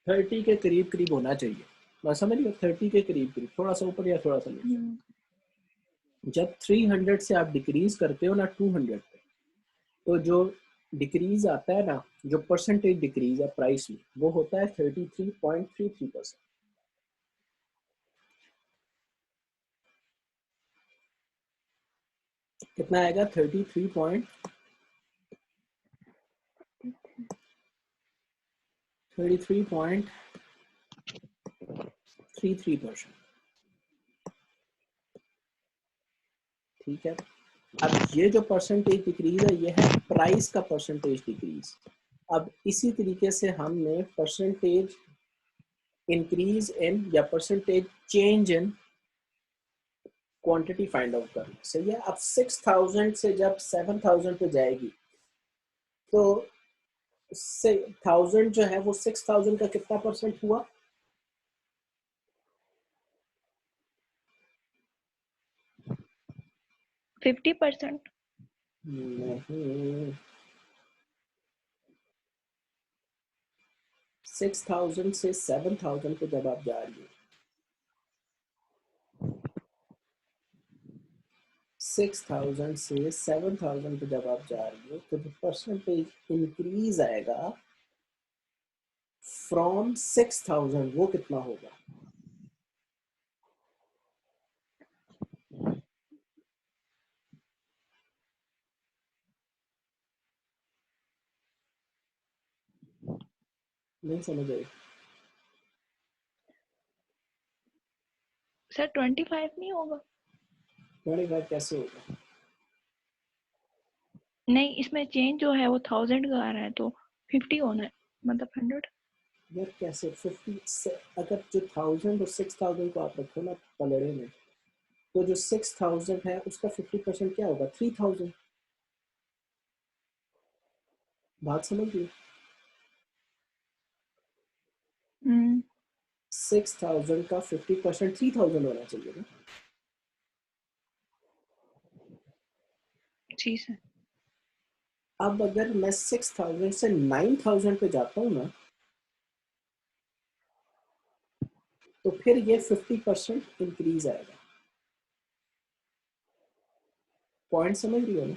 S1: 30 के करीब करीब होना चाहिए, मैं समझ लिया 30 के करीब करीब, थोड़ा सा ऊपर या थोड़ा सा नीचे। जब 300 से आप डिक्रीज करते हो ना 200 पे, तो जो डिक्रीज आता है ना, जो परसेंटेज डिक्रीज है प्राइस में, वो होता है 33.33%। कितना आएगा? 33.33%। ठीक है, अब ये जो परसेंटेज डिक्रीज है, ये है प्राइस का परसेंटेज डिक्रीज। अब इसी तरीके से हमने परसेंटेज इंक्रीज इन या percentage change in quantity find out करना। सही है, अब 6000 से जब 7000 पे जाएगी, तो 1000 जो है वो 6000 का कितना परसेंट हुआ?
S2: %50।
S1: नहीं, 6000 से 7000 पे जब आप जा रही हो, 6000 से 7000 पे जब आप जा रही हो, तो जो परसेंटेज इंक्रीज आएगा फ्रॉम 6000, वो कितना होगा? नहीं समझ आई?
S2: सर 25 नहीं होगा?
S1: 25 कैसे होगा?
S2: नहीं, इसमें चेंज जो है वो 1000 का आ रहा है, तो 50 होना है, मतलब 100।
S1: यार कैसे 50 से, अगर जो 1000 और 6000 को आप रखो ना पलड़े में, तो जो 6000 है उसका 50% क्या होगा? 3000। बात समझ गई? 6000 का 50% 3000 होना चाहिए ना।
S2: जी सर।
S1: अब अगर मैं 6000 से 9000 पे जाता हूँ ना, तो फिर ये 50% इंक्रीज आएगा। पॉइंट समझ रही हो ना?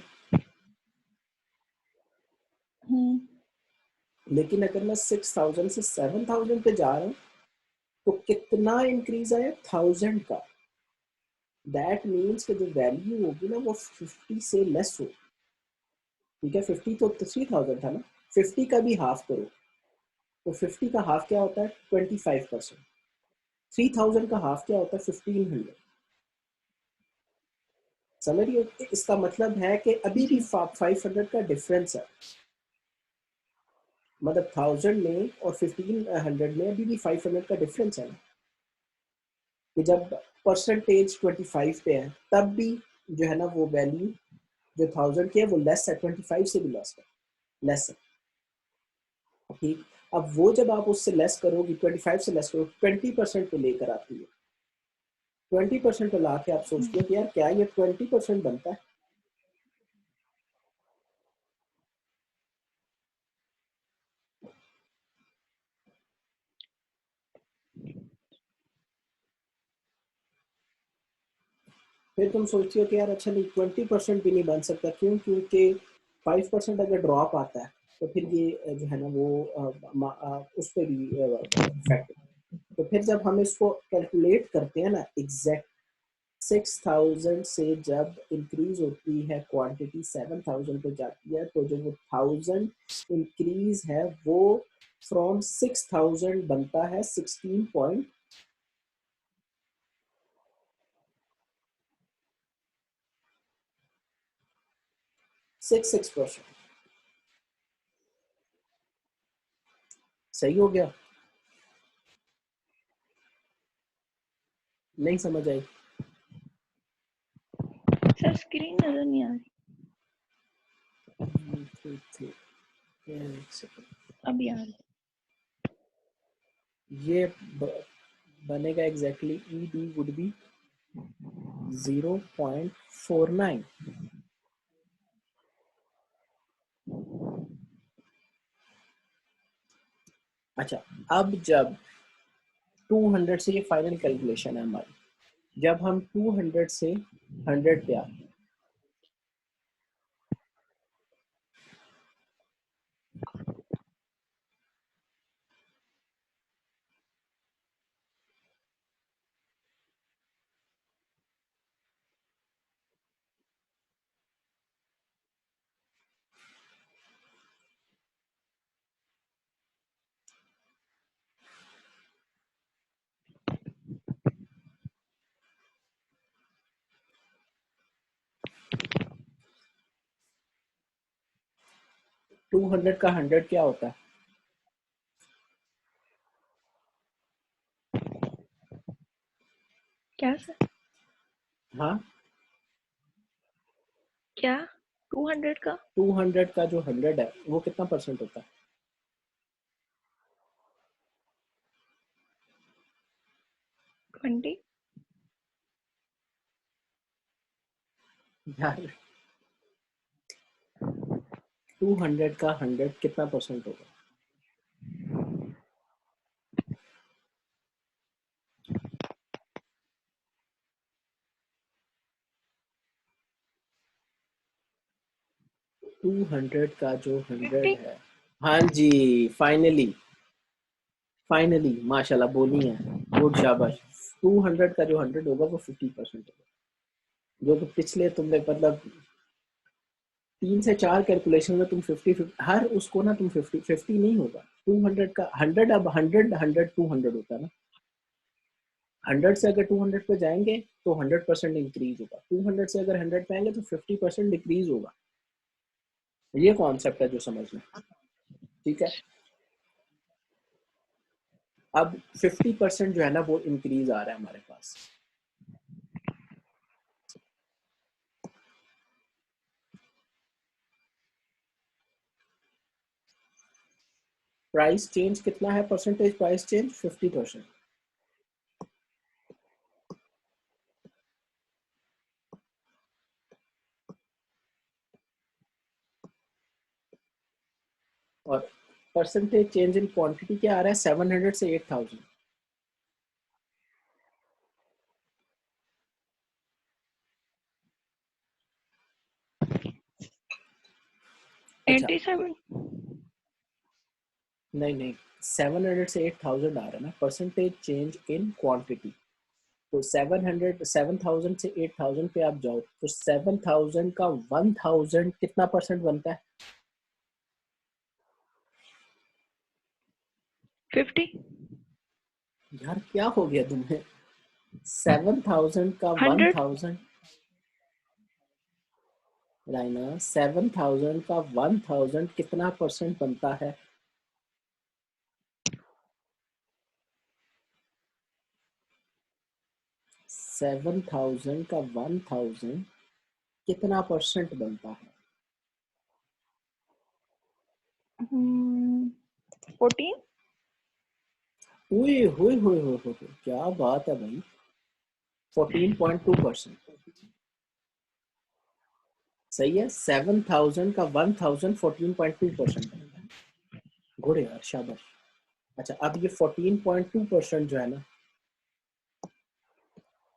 S1: लेकिन अगर मैं 6000 से 7000 पे जा रहा हूँ, तो कितना इंक्रीज आया? 1000 का। दैट मीन्स कि जो वैल्यू होगी ना वो 50 से लेस होगी। ठीक है, 50 तो 3000 था ना, 50 का भी हाफ करो, तो 50 का हाफ क्या होता है? 25%। 3000 का हाफ क्या होता है? 1500। समझ रही हो? इसका मतलब है कि अभी भी 500 का डिफरेंस है, मतलब 1000 में और 1500 में अभी भी 500 का डिफरेंस है ना। कि जब परसेंटेज 25 पे है, तब भी जो है ना वो वैल्यू जो 1000 की है वो लेस है, 25 से भी लेस है। ठीक, अब वो जब आप उससे लेस करोगी, 25 से लेस करो, 20% पे लेकर आती है। 20% पे ला के आप सोचते हो कि यार क्या ये 20% बनता है? फिर तुम सोचती हो कि यार अच्छा नहीं, 20% भी नहीं बन सकता। क्यों? क्योंकि 5% अगर ड्रॉप आता है, तो फिर ये जो है ना वो उस पर भी इफेक्ट। तो फिर जब हम इसको कैलकुलेट करते हैं ना एग्जैक्ट, 6000 से जब इंक्रीज होती है क्वांटिटी 7000 पे जाती है, तो जो वो 1000 इंक्रीज है वो फ्रॉम 6000 बनता है 16.66%। सही हो गया? नहीं समझ आई?
S2: सर स्क्रीन नजर नहीं आ रही।
S1: ठीक, एक सेकंड।
S2: अभी आ रही।
S1: ये बनेगा exactly, E D would be 0.49। अच्छा, अब जब 200 से, ये फाइनल कैलकुलेशन है हमारी, जब हम 200 से 100 पे आते हैं, 200 का 100 क्या होता है?
S2: क्या सर?
S1: हाँ,
S2: क्या 200 का
S1: 200 का जो 100 है वो कितना परसेंट होता है?
S2: 20?
S1: यार 200 का 100 कितना परसेंट होगा? टू 100 का जो 100
S2: 50?
S1: है, हाँ जी, फाइनली फाइनली माशाल्लाह बोली है, गुड शाबाश। 200 का जो 100 होगा वो 50% होगा, जो कि पिछले तुमने मतलब 3 से 4 कैलकुलेशन में तुम 50 हर उसको ना तुम 50 नहीं होगा, 200 का 100, अब 100 200 होता है ना, 100 से अगर 200 पे जाएंगे तो 100% इंक्रीज होगा, 200 से अगर 100 पे आएंगे तो 50% डिक्रीज होगा। ये कॉन्सेप्ट है जो समझना, ठीक है। अब 50% जो है ना वो इंक्रीज आ रहा है हमारे पास, प्राइस चेंज कितना है, परसेंटेज प्राइस चेंज 50%। और परसेंटेज चेंज इन क्वांटिटी क्या आ रहा है, 700 से 8000। अच्छा
S2: 87?
S1: नहीं नहीं, 700 से 8000 आ रहा है ना परसेंटेज चेंज इन क्वांटिटी। तो 700 से 8000 पे आप जाओ तो 7000 का 1000 कितना परसेंट बनता है?
S2: 50?
S1: यार क्या हो गया तुम्हें, 7000 का
S2: 100?
S1: 1000, राइना 7000 का 1000 कितना परसेंट बनता है? 7000 का 1000 कितना परसेंट बनता है?
S2: 14?
S1: ओए होए होए होए होए, क्या बात है भाई, 14.2%। सही है, 7000 का 1000 14.2% बनता है, गुड यार शाबाश। अच्छा, अब ये 14.2% जो है ना,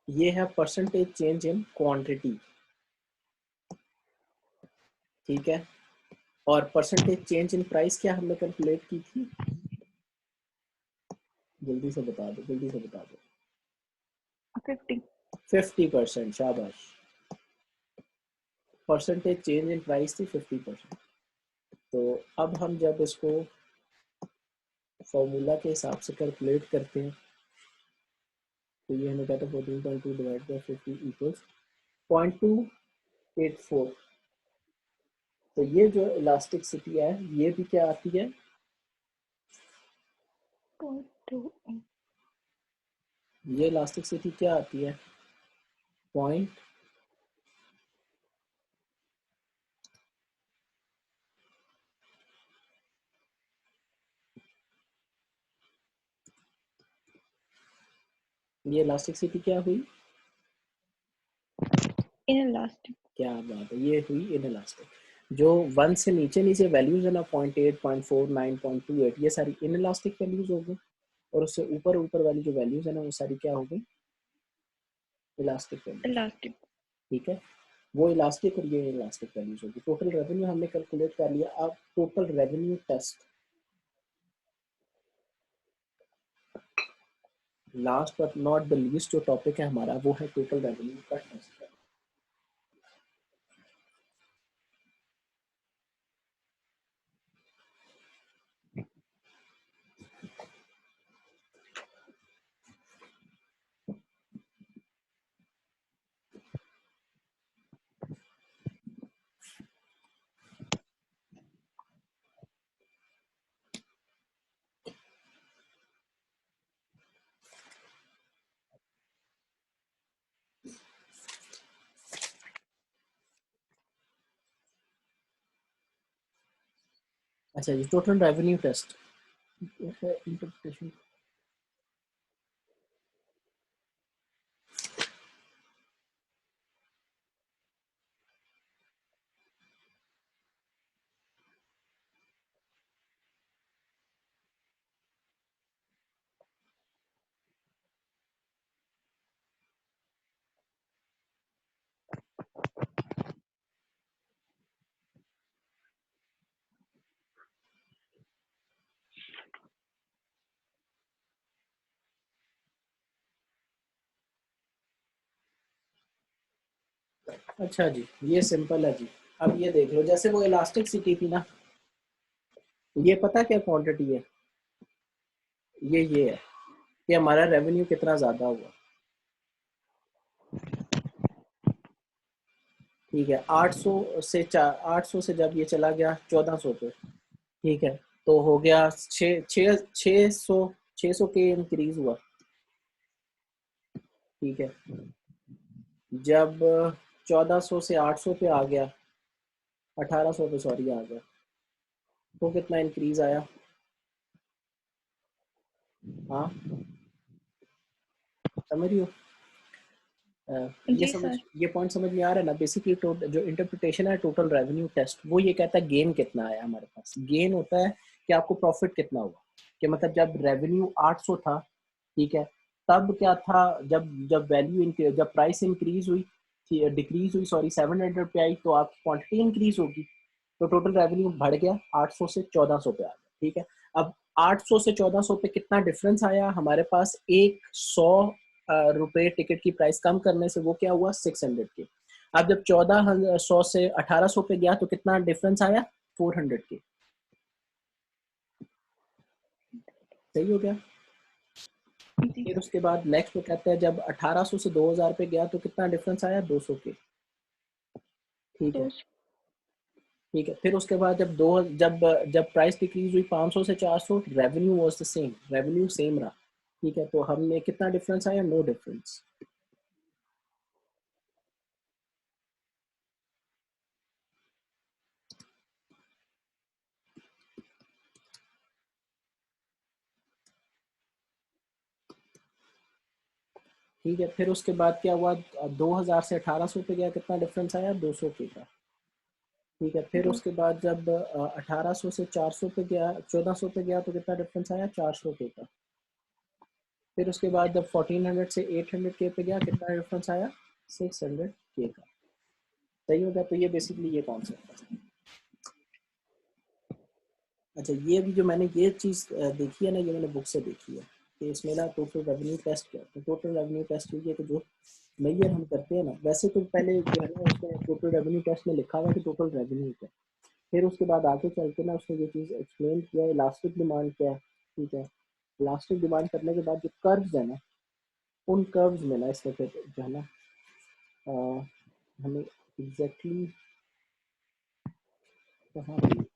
S1: ये है परसेंटेज चेंज इन क्वांटिटी, ठीक है। और परसेंटेज चेंज इन प्राइस क्या हमने कैलकुलेट की थी, जल्दी से बता दो, जल्दी से बता दो।
S2: 50?
S1: 50%, शाबाश। परसेंटेज चेंज इन प्राइस थी 50%। तो अब हम जब इसको फॉर्मूला के हिसाब से कैलकुलेट करते हैं तो ये हमें कहता है 14.2 डिवाइड बाई 50 इक्वल्स 0.284। तो ये जो इलास्टिसिटी है ये भी क्या आती है,
S2: 0.28?
S1: ये इलास्टिसिटी क्या आती है, पॉइंट ये इलास्टिसिटी क्या हुई,
S2: Inelastic.
S1: क्या बात है, ये हुई इन इलास्टिक। जो 1 से नीचे नीचे वैल्यूज है ना 0.8, 0.4, 9.28 ये सारी इन इलास्टिक वैल्यूज हो गई, और उससे ऊपर ऊपर वाली जो वैल्यूज है ना वो सारी क्या हो गई, इलास्टिक वैल्यूज।
S2: इलास्टिक।
S1: ठीक है, वो इलास्टिक और ये इलास्टिक वैल्यूज होगी। टोटल रेवेन्यू हमने कैलकुलेट कर लिया। अब total revenue test, last but not the least जो टॉपिक है हमारा वो है टोटल रेवेन्यू का टेस्ट। अच्छा जी, टोटल रेवेन्यू टेस्ट इंटरप्रिटेशन। अच्छा जी, ये सिंपल है जी। अब ये देख लो, जैसे वो इलास्टिक सिटी थी ना, ये पता क्या क्वांटिटी है, ये है कि हमारा रेवेन्यू कितना ज्यादा हुआ। ठीक है, 800 से जब ये चला गया 1400 पे, ठीक है, तो हो गया 600 के इंक्रीज हुआ। ठीक है, जब 1400 से 800 पे आ गया, 1800 पे सॉरी आ गया, तो कितना इंक्रीज आया। हाँ, समझ रही हो। ये
S2: जी
S1: समझ,
S2: सर।
S1: ये पॉइंट समझ में आ रहा है ना। बेसिकली जो इंटरप्रिटेशन है टोटल रेवेन्यू टेस्ट, वो ये कहता है गेन कितना आया हमारे पास। गेन होता है कि आपको प्रॉफिट कितना हुआ, कि मतलब जब रेवेन्यू 800 था, ठीक है, तब क्या था, जब वैल्यू जब प्राइस इंक्रीज हुई, डिक्रीज हुई सॉरी 700 पे आई, तो आपकी क्वांटिटी इंक्रीज होगी, तो टोटल रेवेन्यू बढ़ गया 800 से 1400 पे आ गया। ठीक है, अब 800 से 1400 पे कितना डिफरेंस आया हमारे पास, 100 रुपए टिकट की प्राइस कम करने से वो क्या हुआ 600 के। अब जब 1400 से 1800 पे गया तो कितना डिफरेंस आया 400 के। सही हो गया।
S2: जी
S1: फिर
S2: सर।
S1: उसके बाद नेक्स्ट वो कहते हैं जब 1800 से 2000 पे गया तो कितना डिफरेंस आया 200 के। ठीक है,
S2: तो
S1: ठीक है, फिर उसके बाद जब प्राइस डिक्रीज हुई 500 से 400, revenue was the same, revenue same रहा। ठीक है, तो हमने कितना डिफरेंस आया, नो डिफरेंस। ठीक है, फिर उसके बाद क्या हुआ, 2000 से 1800 पे गया, कितना डिफरेंस आया 200 के का। ठीक है, फिर
S2: दो।
S1: उसके बाद जब 1800 से 400 पे गया, 1400 पे गया, तो कितना डिफरेंस आया 400 के का। फिर उसके बाद जब 1400 से 800 के पे गया, कितना डिफरेंस आया 600 के का। सही होगा। तो ये बेसिकली ये कॉन्सेप्ट है। अच्छा, ये भी जो मैंने ये चीज़ देखी है ना, ये मैंने बुक से देखी है कि इसमें ना टोटल रेवेन्यू टेस्ट क्या है। तो टोटल रेवेन्यू टेस्ट ये है कि जो मेजर हम करते हैं ना, वैसे तो पहले जो है ना उसमें टोटल रेवेन्यू टेस्ट में लिखा हुआ है कि टोटल रेवेन्यू क्या है। फिर उसके बाद आगे चल के ना उसने ये चीज़ एक्सप्लेन किया है, इलास्टिक डिमांड क्या है। ठीक है, इलास्टिक डिमांड करने के बाद जो कर्व्स है ना, उन कर्व्स में ना इसमें फिर जो है ना हमें एग्जैक्टली कहाँ पे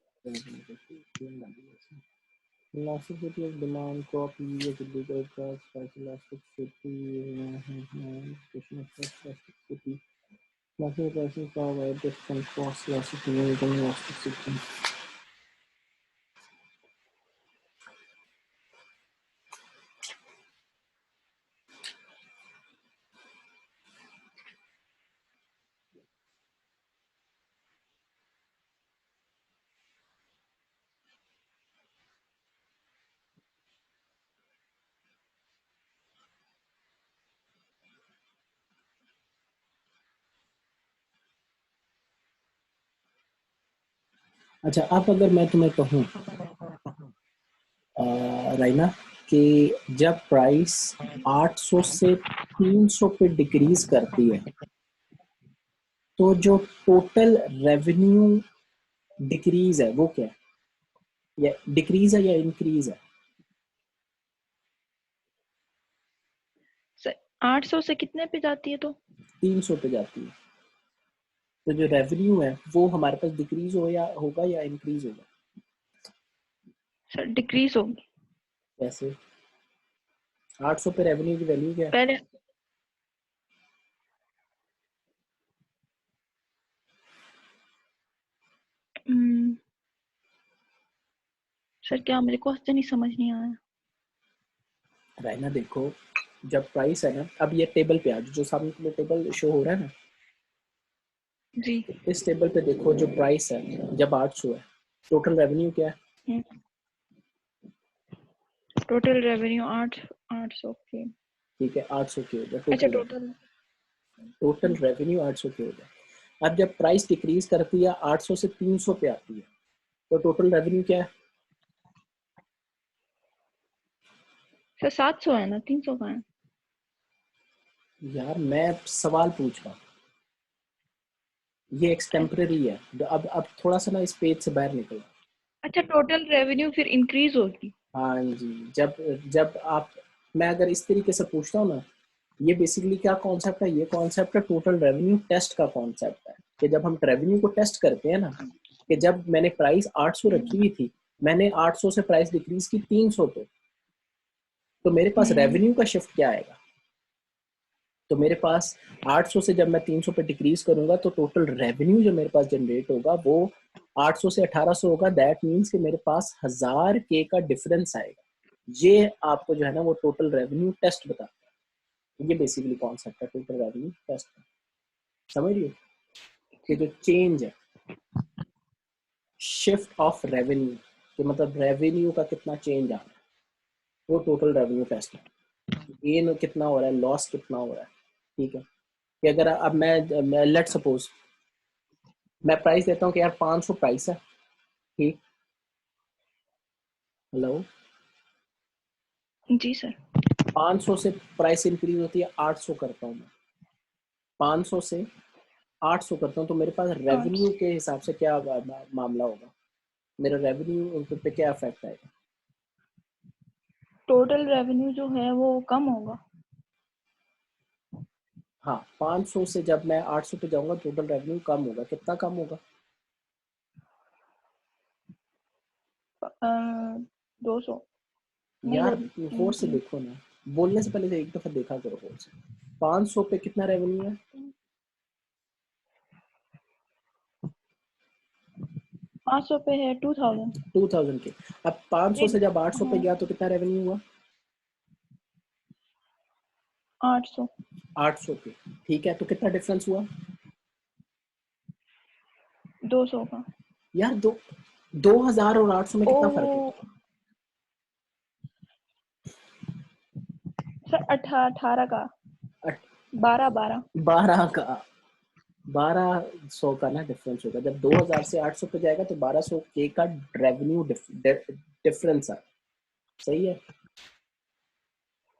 S1: elasticity of demand, crop yield, bigger crops, price elasticity, question of elasticity, market pricing power by different cost elasticity, and elasticity. अच्छा, अब अगर मैं तुम्हें कहूँ राइना कि जब प्राइस 800 से 300 पे डिक्रीज करती है तो जो टोटल रेवेन्यू डिक्रीज है वो क्या है? या डिक्रीज है या इंक्रीज है?
S2: 800 से कितने पे जाती है तो?
S1: 300 पे जाती है। तो जो रेवेन्यू है वो हमारे पास डिक्रीज हो या होगा या इंक्रीज होगा?
S2: सर डिक्रीज होगी।
S1: कैसे? 800 पे रेवेन्यू की वैल्यू क्या है?
S2: पहले सर क्या, मेरे को क्वेश्चन ही समझ नहीं आया।
S1: रहना देखो, जब प्राइस है ना, अब ये टेबल पे आ जो सामने तुम्हें टेबल शो हो रहा है ना,
S2: जी।
S1: इस टेबल पे देखो जो प्राइस है जब 800 है, टोटल रेवेन्यू क्या है?
S2: टोटल रेवेन्यू 800 के।
S1: ठीक है, 800 के हो गया
S2: अच्छा
S1: total revenue.
S2: Total.
S1: Total revenue 800 के हो गया। अब जब प्राइस डिक्रीज करती है 800 से 300 पे आती है तो टोटल रेवेन्यू क्या है?
S2: सर 700 है ना, 300 का है।
S1: यार मैं सवाल पूछ रहा हूँ, ये एक्सटेम्पररी है। अब थोड़ा सा ना इस पेज से बाहर निकलो।
S2: अच्छा टोटल रेवेन्यू फिर इंक्रीज होगी।
S1: हाँ जी, जब जब आप, मैं अगर इस तरीके से पूछता हूँ ना, ये बेसिकली क्या कॉन्सेप्ट है? ये कॉन्सेप्ट है टोटल रेवेन्यू टेस्ट का कॉन्सेप्ट है, कि जब हम रेवेन्यू को टेस्ट करते हैं ना, कि जब मैंने प्राइस 800 रखी हुई थी, मैंने 800 से प्राइस डिक्रीज की 300 पे, तो मेरे पास रेवेन्यू का शिफ्ट क्या आएगा? तो मेरे पास 800 से जब मैं 300 पे डिक्रीज करूंगा तो टोटल रेवेन्यू जो मेरे पास जनरेट होगा वो 800 से 1800 होगा। दैट मीन्स कि मेरे पास 1000 के का डिफरेंस आएगा। ये आपको जो है ना वो टोटल रेवेन्यू टेस्ट बताता है। ये बेसिकली कॉन्सेप्ट है टोटल रेवेन्यू टेस्ट का। समझ रही हो कि जो चेंज है, शिफ्ट ऑफ रेवेन्यू, कि मतलब रेवेन्यू का कितना चेंज आ रहा है, वो टोटल रेवेन्यू टेस्ट है। गेन कितना हो रहा है, लॉस कितना हो रहा है। ठीक है, कि अगर अब मैं लेट सपोज मैं प्राइस देता हूँ कि यार 500 प्राइस है। ठीक, हेलो,
S2: जी सर।
S1: 500 से प्राइस इंक्रीज होती है, 800 करता हूँ मैं, 500 से 800 करता हूँ, तो मेरे पास
S2: और
S1: रेवेन्यू के हिसाब से क्या मामला होगा? मेरा रेवेन्यू पे क्या इफेक्ट आएगा?
S2: टोटल रेवेन्यू जो है वो कम होगा।
S1: हाँ, 500 से जब मैं 800 पे जाऊंगा टोटल रेवेन्यू कम होगा। कितना कम होगा?
S2: 200। नहीं
S1: यार
S2: वो
S1: गौर से देखो ना, बोलने से पहले एक दफा देखा करो गौर से। 500 पे कितना रेवेन्यू है?
S2: 500 पे है 2000।
S1: 2000 के। अब 500
S2: नहीं।
S1: से जब 800 पे
S2: हाँ
S1: गया तो कितना रेवेन्यू हुआ?
S2: 800।
S1: 800 पे। ठीक है, तो कितना डिफरेंस हुआ?
S2: 200 का।
S1: यार 2000 और 800 में
S2: ओ
S1: कितना फर्क है?
S2: सर 18 का। 12
S1: 12 का, 1200 का ना डिफरेंस होगा। जब 2000 से 800 पे जाएगा तो 1200 के का रेवेन्यू डिफरेंस है। सही है,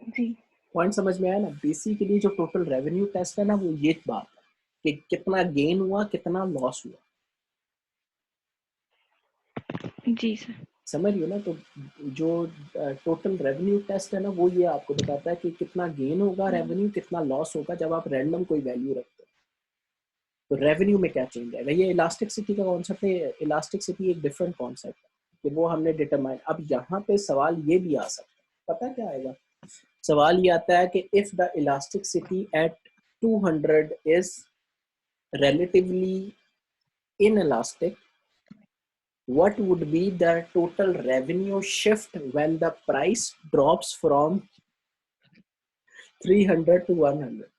S2: जी।
S1: पॉइंट समझ में आया ना? बेसिकली जो टोटल रेवेन्यू टेस्ट है ना वो ये बात है कि कितना गेन हुआ कितना लॉस हुआ।
S2: जी सर।
S1: समझ रही हो ना? तो जो टोटल रेवेन्यू टेस्ट है ना वो ये आपको बताता है कि कितना गेन होगा रेवेन्यू, कितना लॉस होगा जब आप रैंडम कोई वैल्यू रखते हो। तो रेवेन्यू में क्या चेंज आएगा? ये इलास्टिसिटी का कॉन्सेप्ट है। इलास्टिसिटी एक डिफरेंट कॉन्सेप्ट है कि वो हमने डिटरमाइन। अब यहाँ पे सवाल ये भी आ सकता है, पता क्या आएगा? सवाल ये आता है कि if the elasticity at 200 is relatively inelastic, what would be the total revenue shift when the price drops from 300 to 100?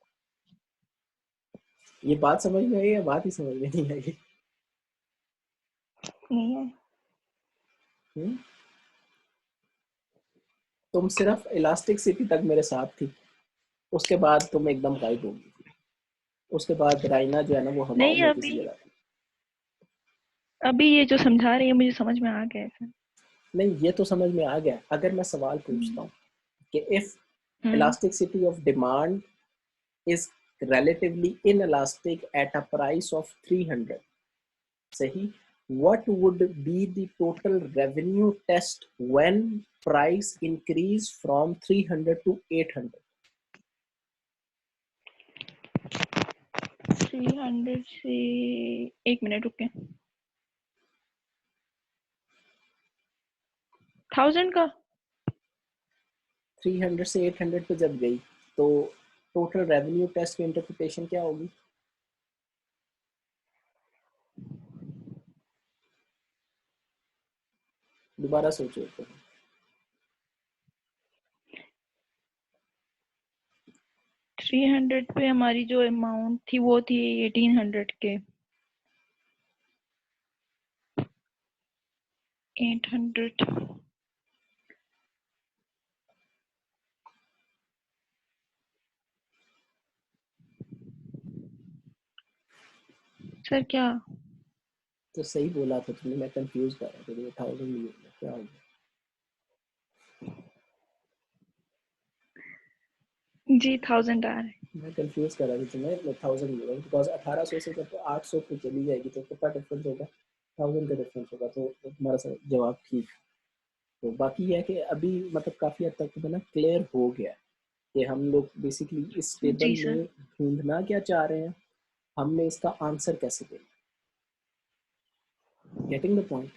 S1: ये बात समझ में आई या बात ही समझ में नहीं आई?
S2: नहीं है।
S1: हुँ? तुम सिर्फ इलास्टिक सिटी तक मेरे साथ थी, उसके बाद तुम एकदम गायब हो गई। उसके बाद राइना जो है ना वो हवाओं
S2: नहीं
S1: में
S2: अभी।
S1: किसी जगह थी।
S2: अभी ये जो समझा रही है मुझे समझ में आ गया है सर।
S1: नहीं, ये तो समझ में आ गया। अगर मैं सवाल पूछता हूँ कि if elasticity of demand is relatively inelastic at a price of 300, सही, what would be the total revenue test when price increase from 300 to 800?
S2: 300 से, एक मिनट रुके, 1000 का।
S1: 300 से 800 पे जब गई तो टोटल रेवेन्यू टेस्ट की इंटरप्रिटेशन क्या होगी? दोबारा सोचो तो।
S2: 300 पे हमारी जो अमाउंट थी वो थी 1800 के। 800 सर क्या?
S1: तो सही बोला था तुमने, मैं कंफ्यूज कर रहा था, 1000 नहीं होगा, क्या होगा?
S2: जी 1000 आ रहा है।
S1: मैं कंफ्यूज कर रहा था तुम्हें, 1000 नहीं होगा बिकॉज 1800 से जब 800 पे चली जाएगी तो कितना डिफरेंस होगा? 1000 का डिफरेंस होगा। तो तुम्हारा जवाब ठीक। तो बाकी यह है कि अभी मतलब काफ़ी हद तक तो ना क्लियर हो गया है कि हम लोग बेसिकली इस टेबल
S2: जी सर।
S1: में ढूंढना क्या चाह रहे हैं, हमने इसका आंसर कैसे देना। Getting the point?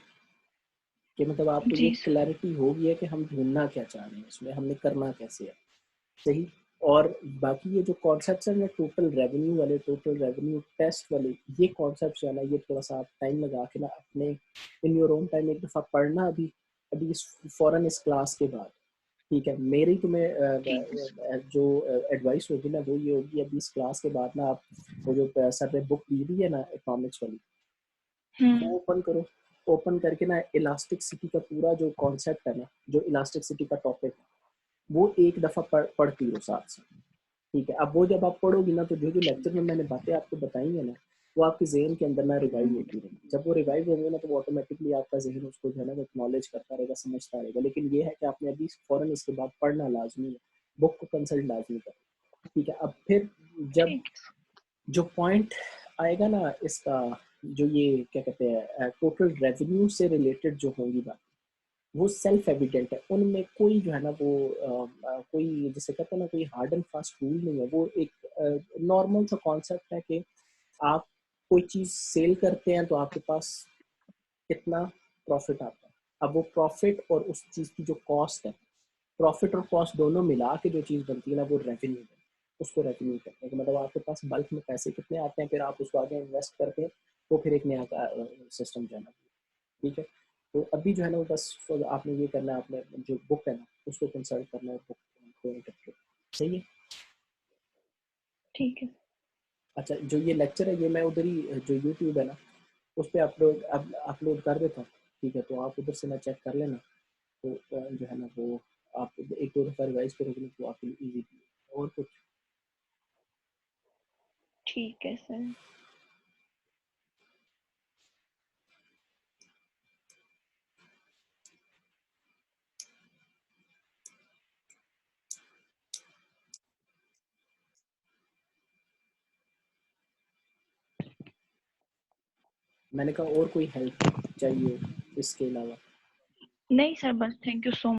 S1: कि मतलब आपको ये
S2: जी सर।
S1: क्लैरिटी हो गई है कि हम ढूंढना क्या चाह रहे हैं, इसमें हमने करना कैसे है। सही। और बाकी ये जो कॉन्सेप्ट है ना, टोटल रेवेन्यू वाले, टोटल रेवेन्यू टेस्ट वाले, ये कॉन्सेप्ट है ना, ये थोड़ा सा आप टाइम लगा के ना अपने इन योर ओन टाइम एक दफ़ा पढ़ना। अभी अभी इस फ़ौरन इस क्लास के बाद, ठीक है? मेरी तुम्हें
S2: ठीक है सर।
S1: जो एडवाइस होगी ना वो ये होगी, अभी इस क्लास के बाद ना आप वो जो सर ने बुक दी हुई है ना इकोनॉमिक्स वाली, वो ओपन करो। ओपन करके ना इलास्टिसिटी का पूरा जो कॉन्सेप्ट है ना, जो इलास्टिसिटी का टॉपिक है, वो एक दफ़ा पढ़ती हो साथ साथ। ठीक है? अब वो जब आप पढ़ोगी ना तो जो जो लेक्चर में मैंने बातें आपको बताई है ना, वो आपके जहन के अंदर ना रिवाइव होती रहेंगी। जब वो रिवाइव होंगे ना तो वो ऑटोमेटिकली आपका जहन उसको जो है ना एक्नॉलेज करता रहेगा, समझता रहेगा। लेकिन ये है कि आपने अभी फ़ौरन इसके बाद पढ़ना लाजमी है, बुक को कंसल्ट लाजमी करें। ठीक है? अब फिर जब
S2: ठीक है।
S1: जो पॉइंट आएगा ना इसका, जो ये क्या कहते हैं टोटल रेवेन्यू से रिलेटेड जो होंगी बात, वो सेल्फ एविडेंट है। उनमें कोई जो है ना वो कोई जिसे कहते हैं ना कोई हार्ड एंड फास्ट रूल नहीं है। वो एक नॉर्मल सा कॉन्सेप्ट है कि आप कोई चीज़ सेल करते हैं तो आपके पास कितना प्रॉफिट आता है। अब वो प्रॉफिट और उस चीज़ की जो कॉस्ट है, प्रॉफिट और कॉस्ट दोनों मिला के जो चीज़ बनती है ना वो रेवेन्यू है। उसको रेवेन्यू कहते हैं कि मतलब आपके पास बल्क में पैसे कितने आते हैं, फिर आप उसको आगे इन्वेस्ट करके वो फिर एक नया सिस्टम जो है ना। ठीक है? तो अभी जो है ना वो बस आपने ये करना है, आपने जो बुक है ना उसको कंसल्ट करना है, बुक को इंटरप्रेट। सही है?
S2: ठीक है।
S1: अच्छा, जो ये लेक्चर है ये मैं उधर ही जो यूट्यूब है ना उस पर अपलोड कर देता हूँ। ठीक है? तो आप उधर से ना चेक कर लेना। तो जो है ना वो आप एक दो दफ़ा रिवाइज करोगे ना तो आपके लिए ईजी। और कुछ?
S2: ठीक है सर।
S1: मैंने कहा और कोई हेल्प चाहिए हो इसके अलावा?
S2: नहीं सर, बस थैंक यू सो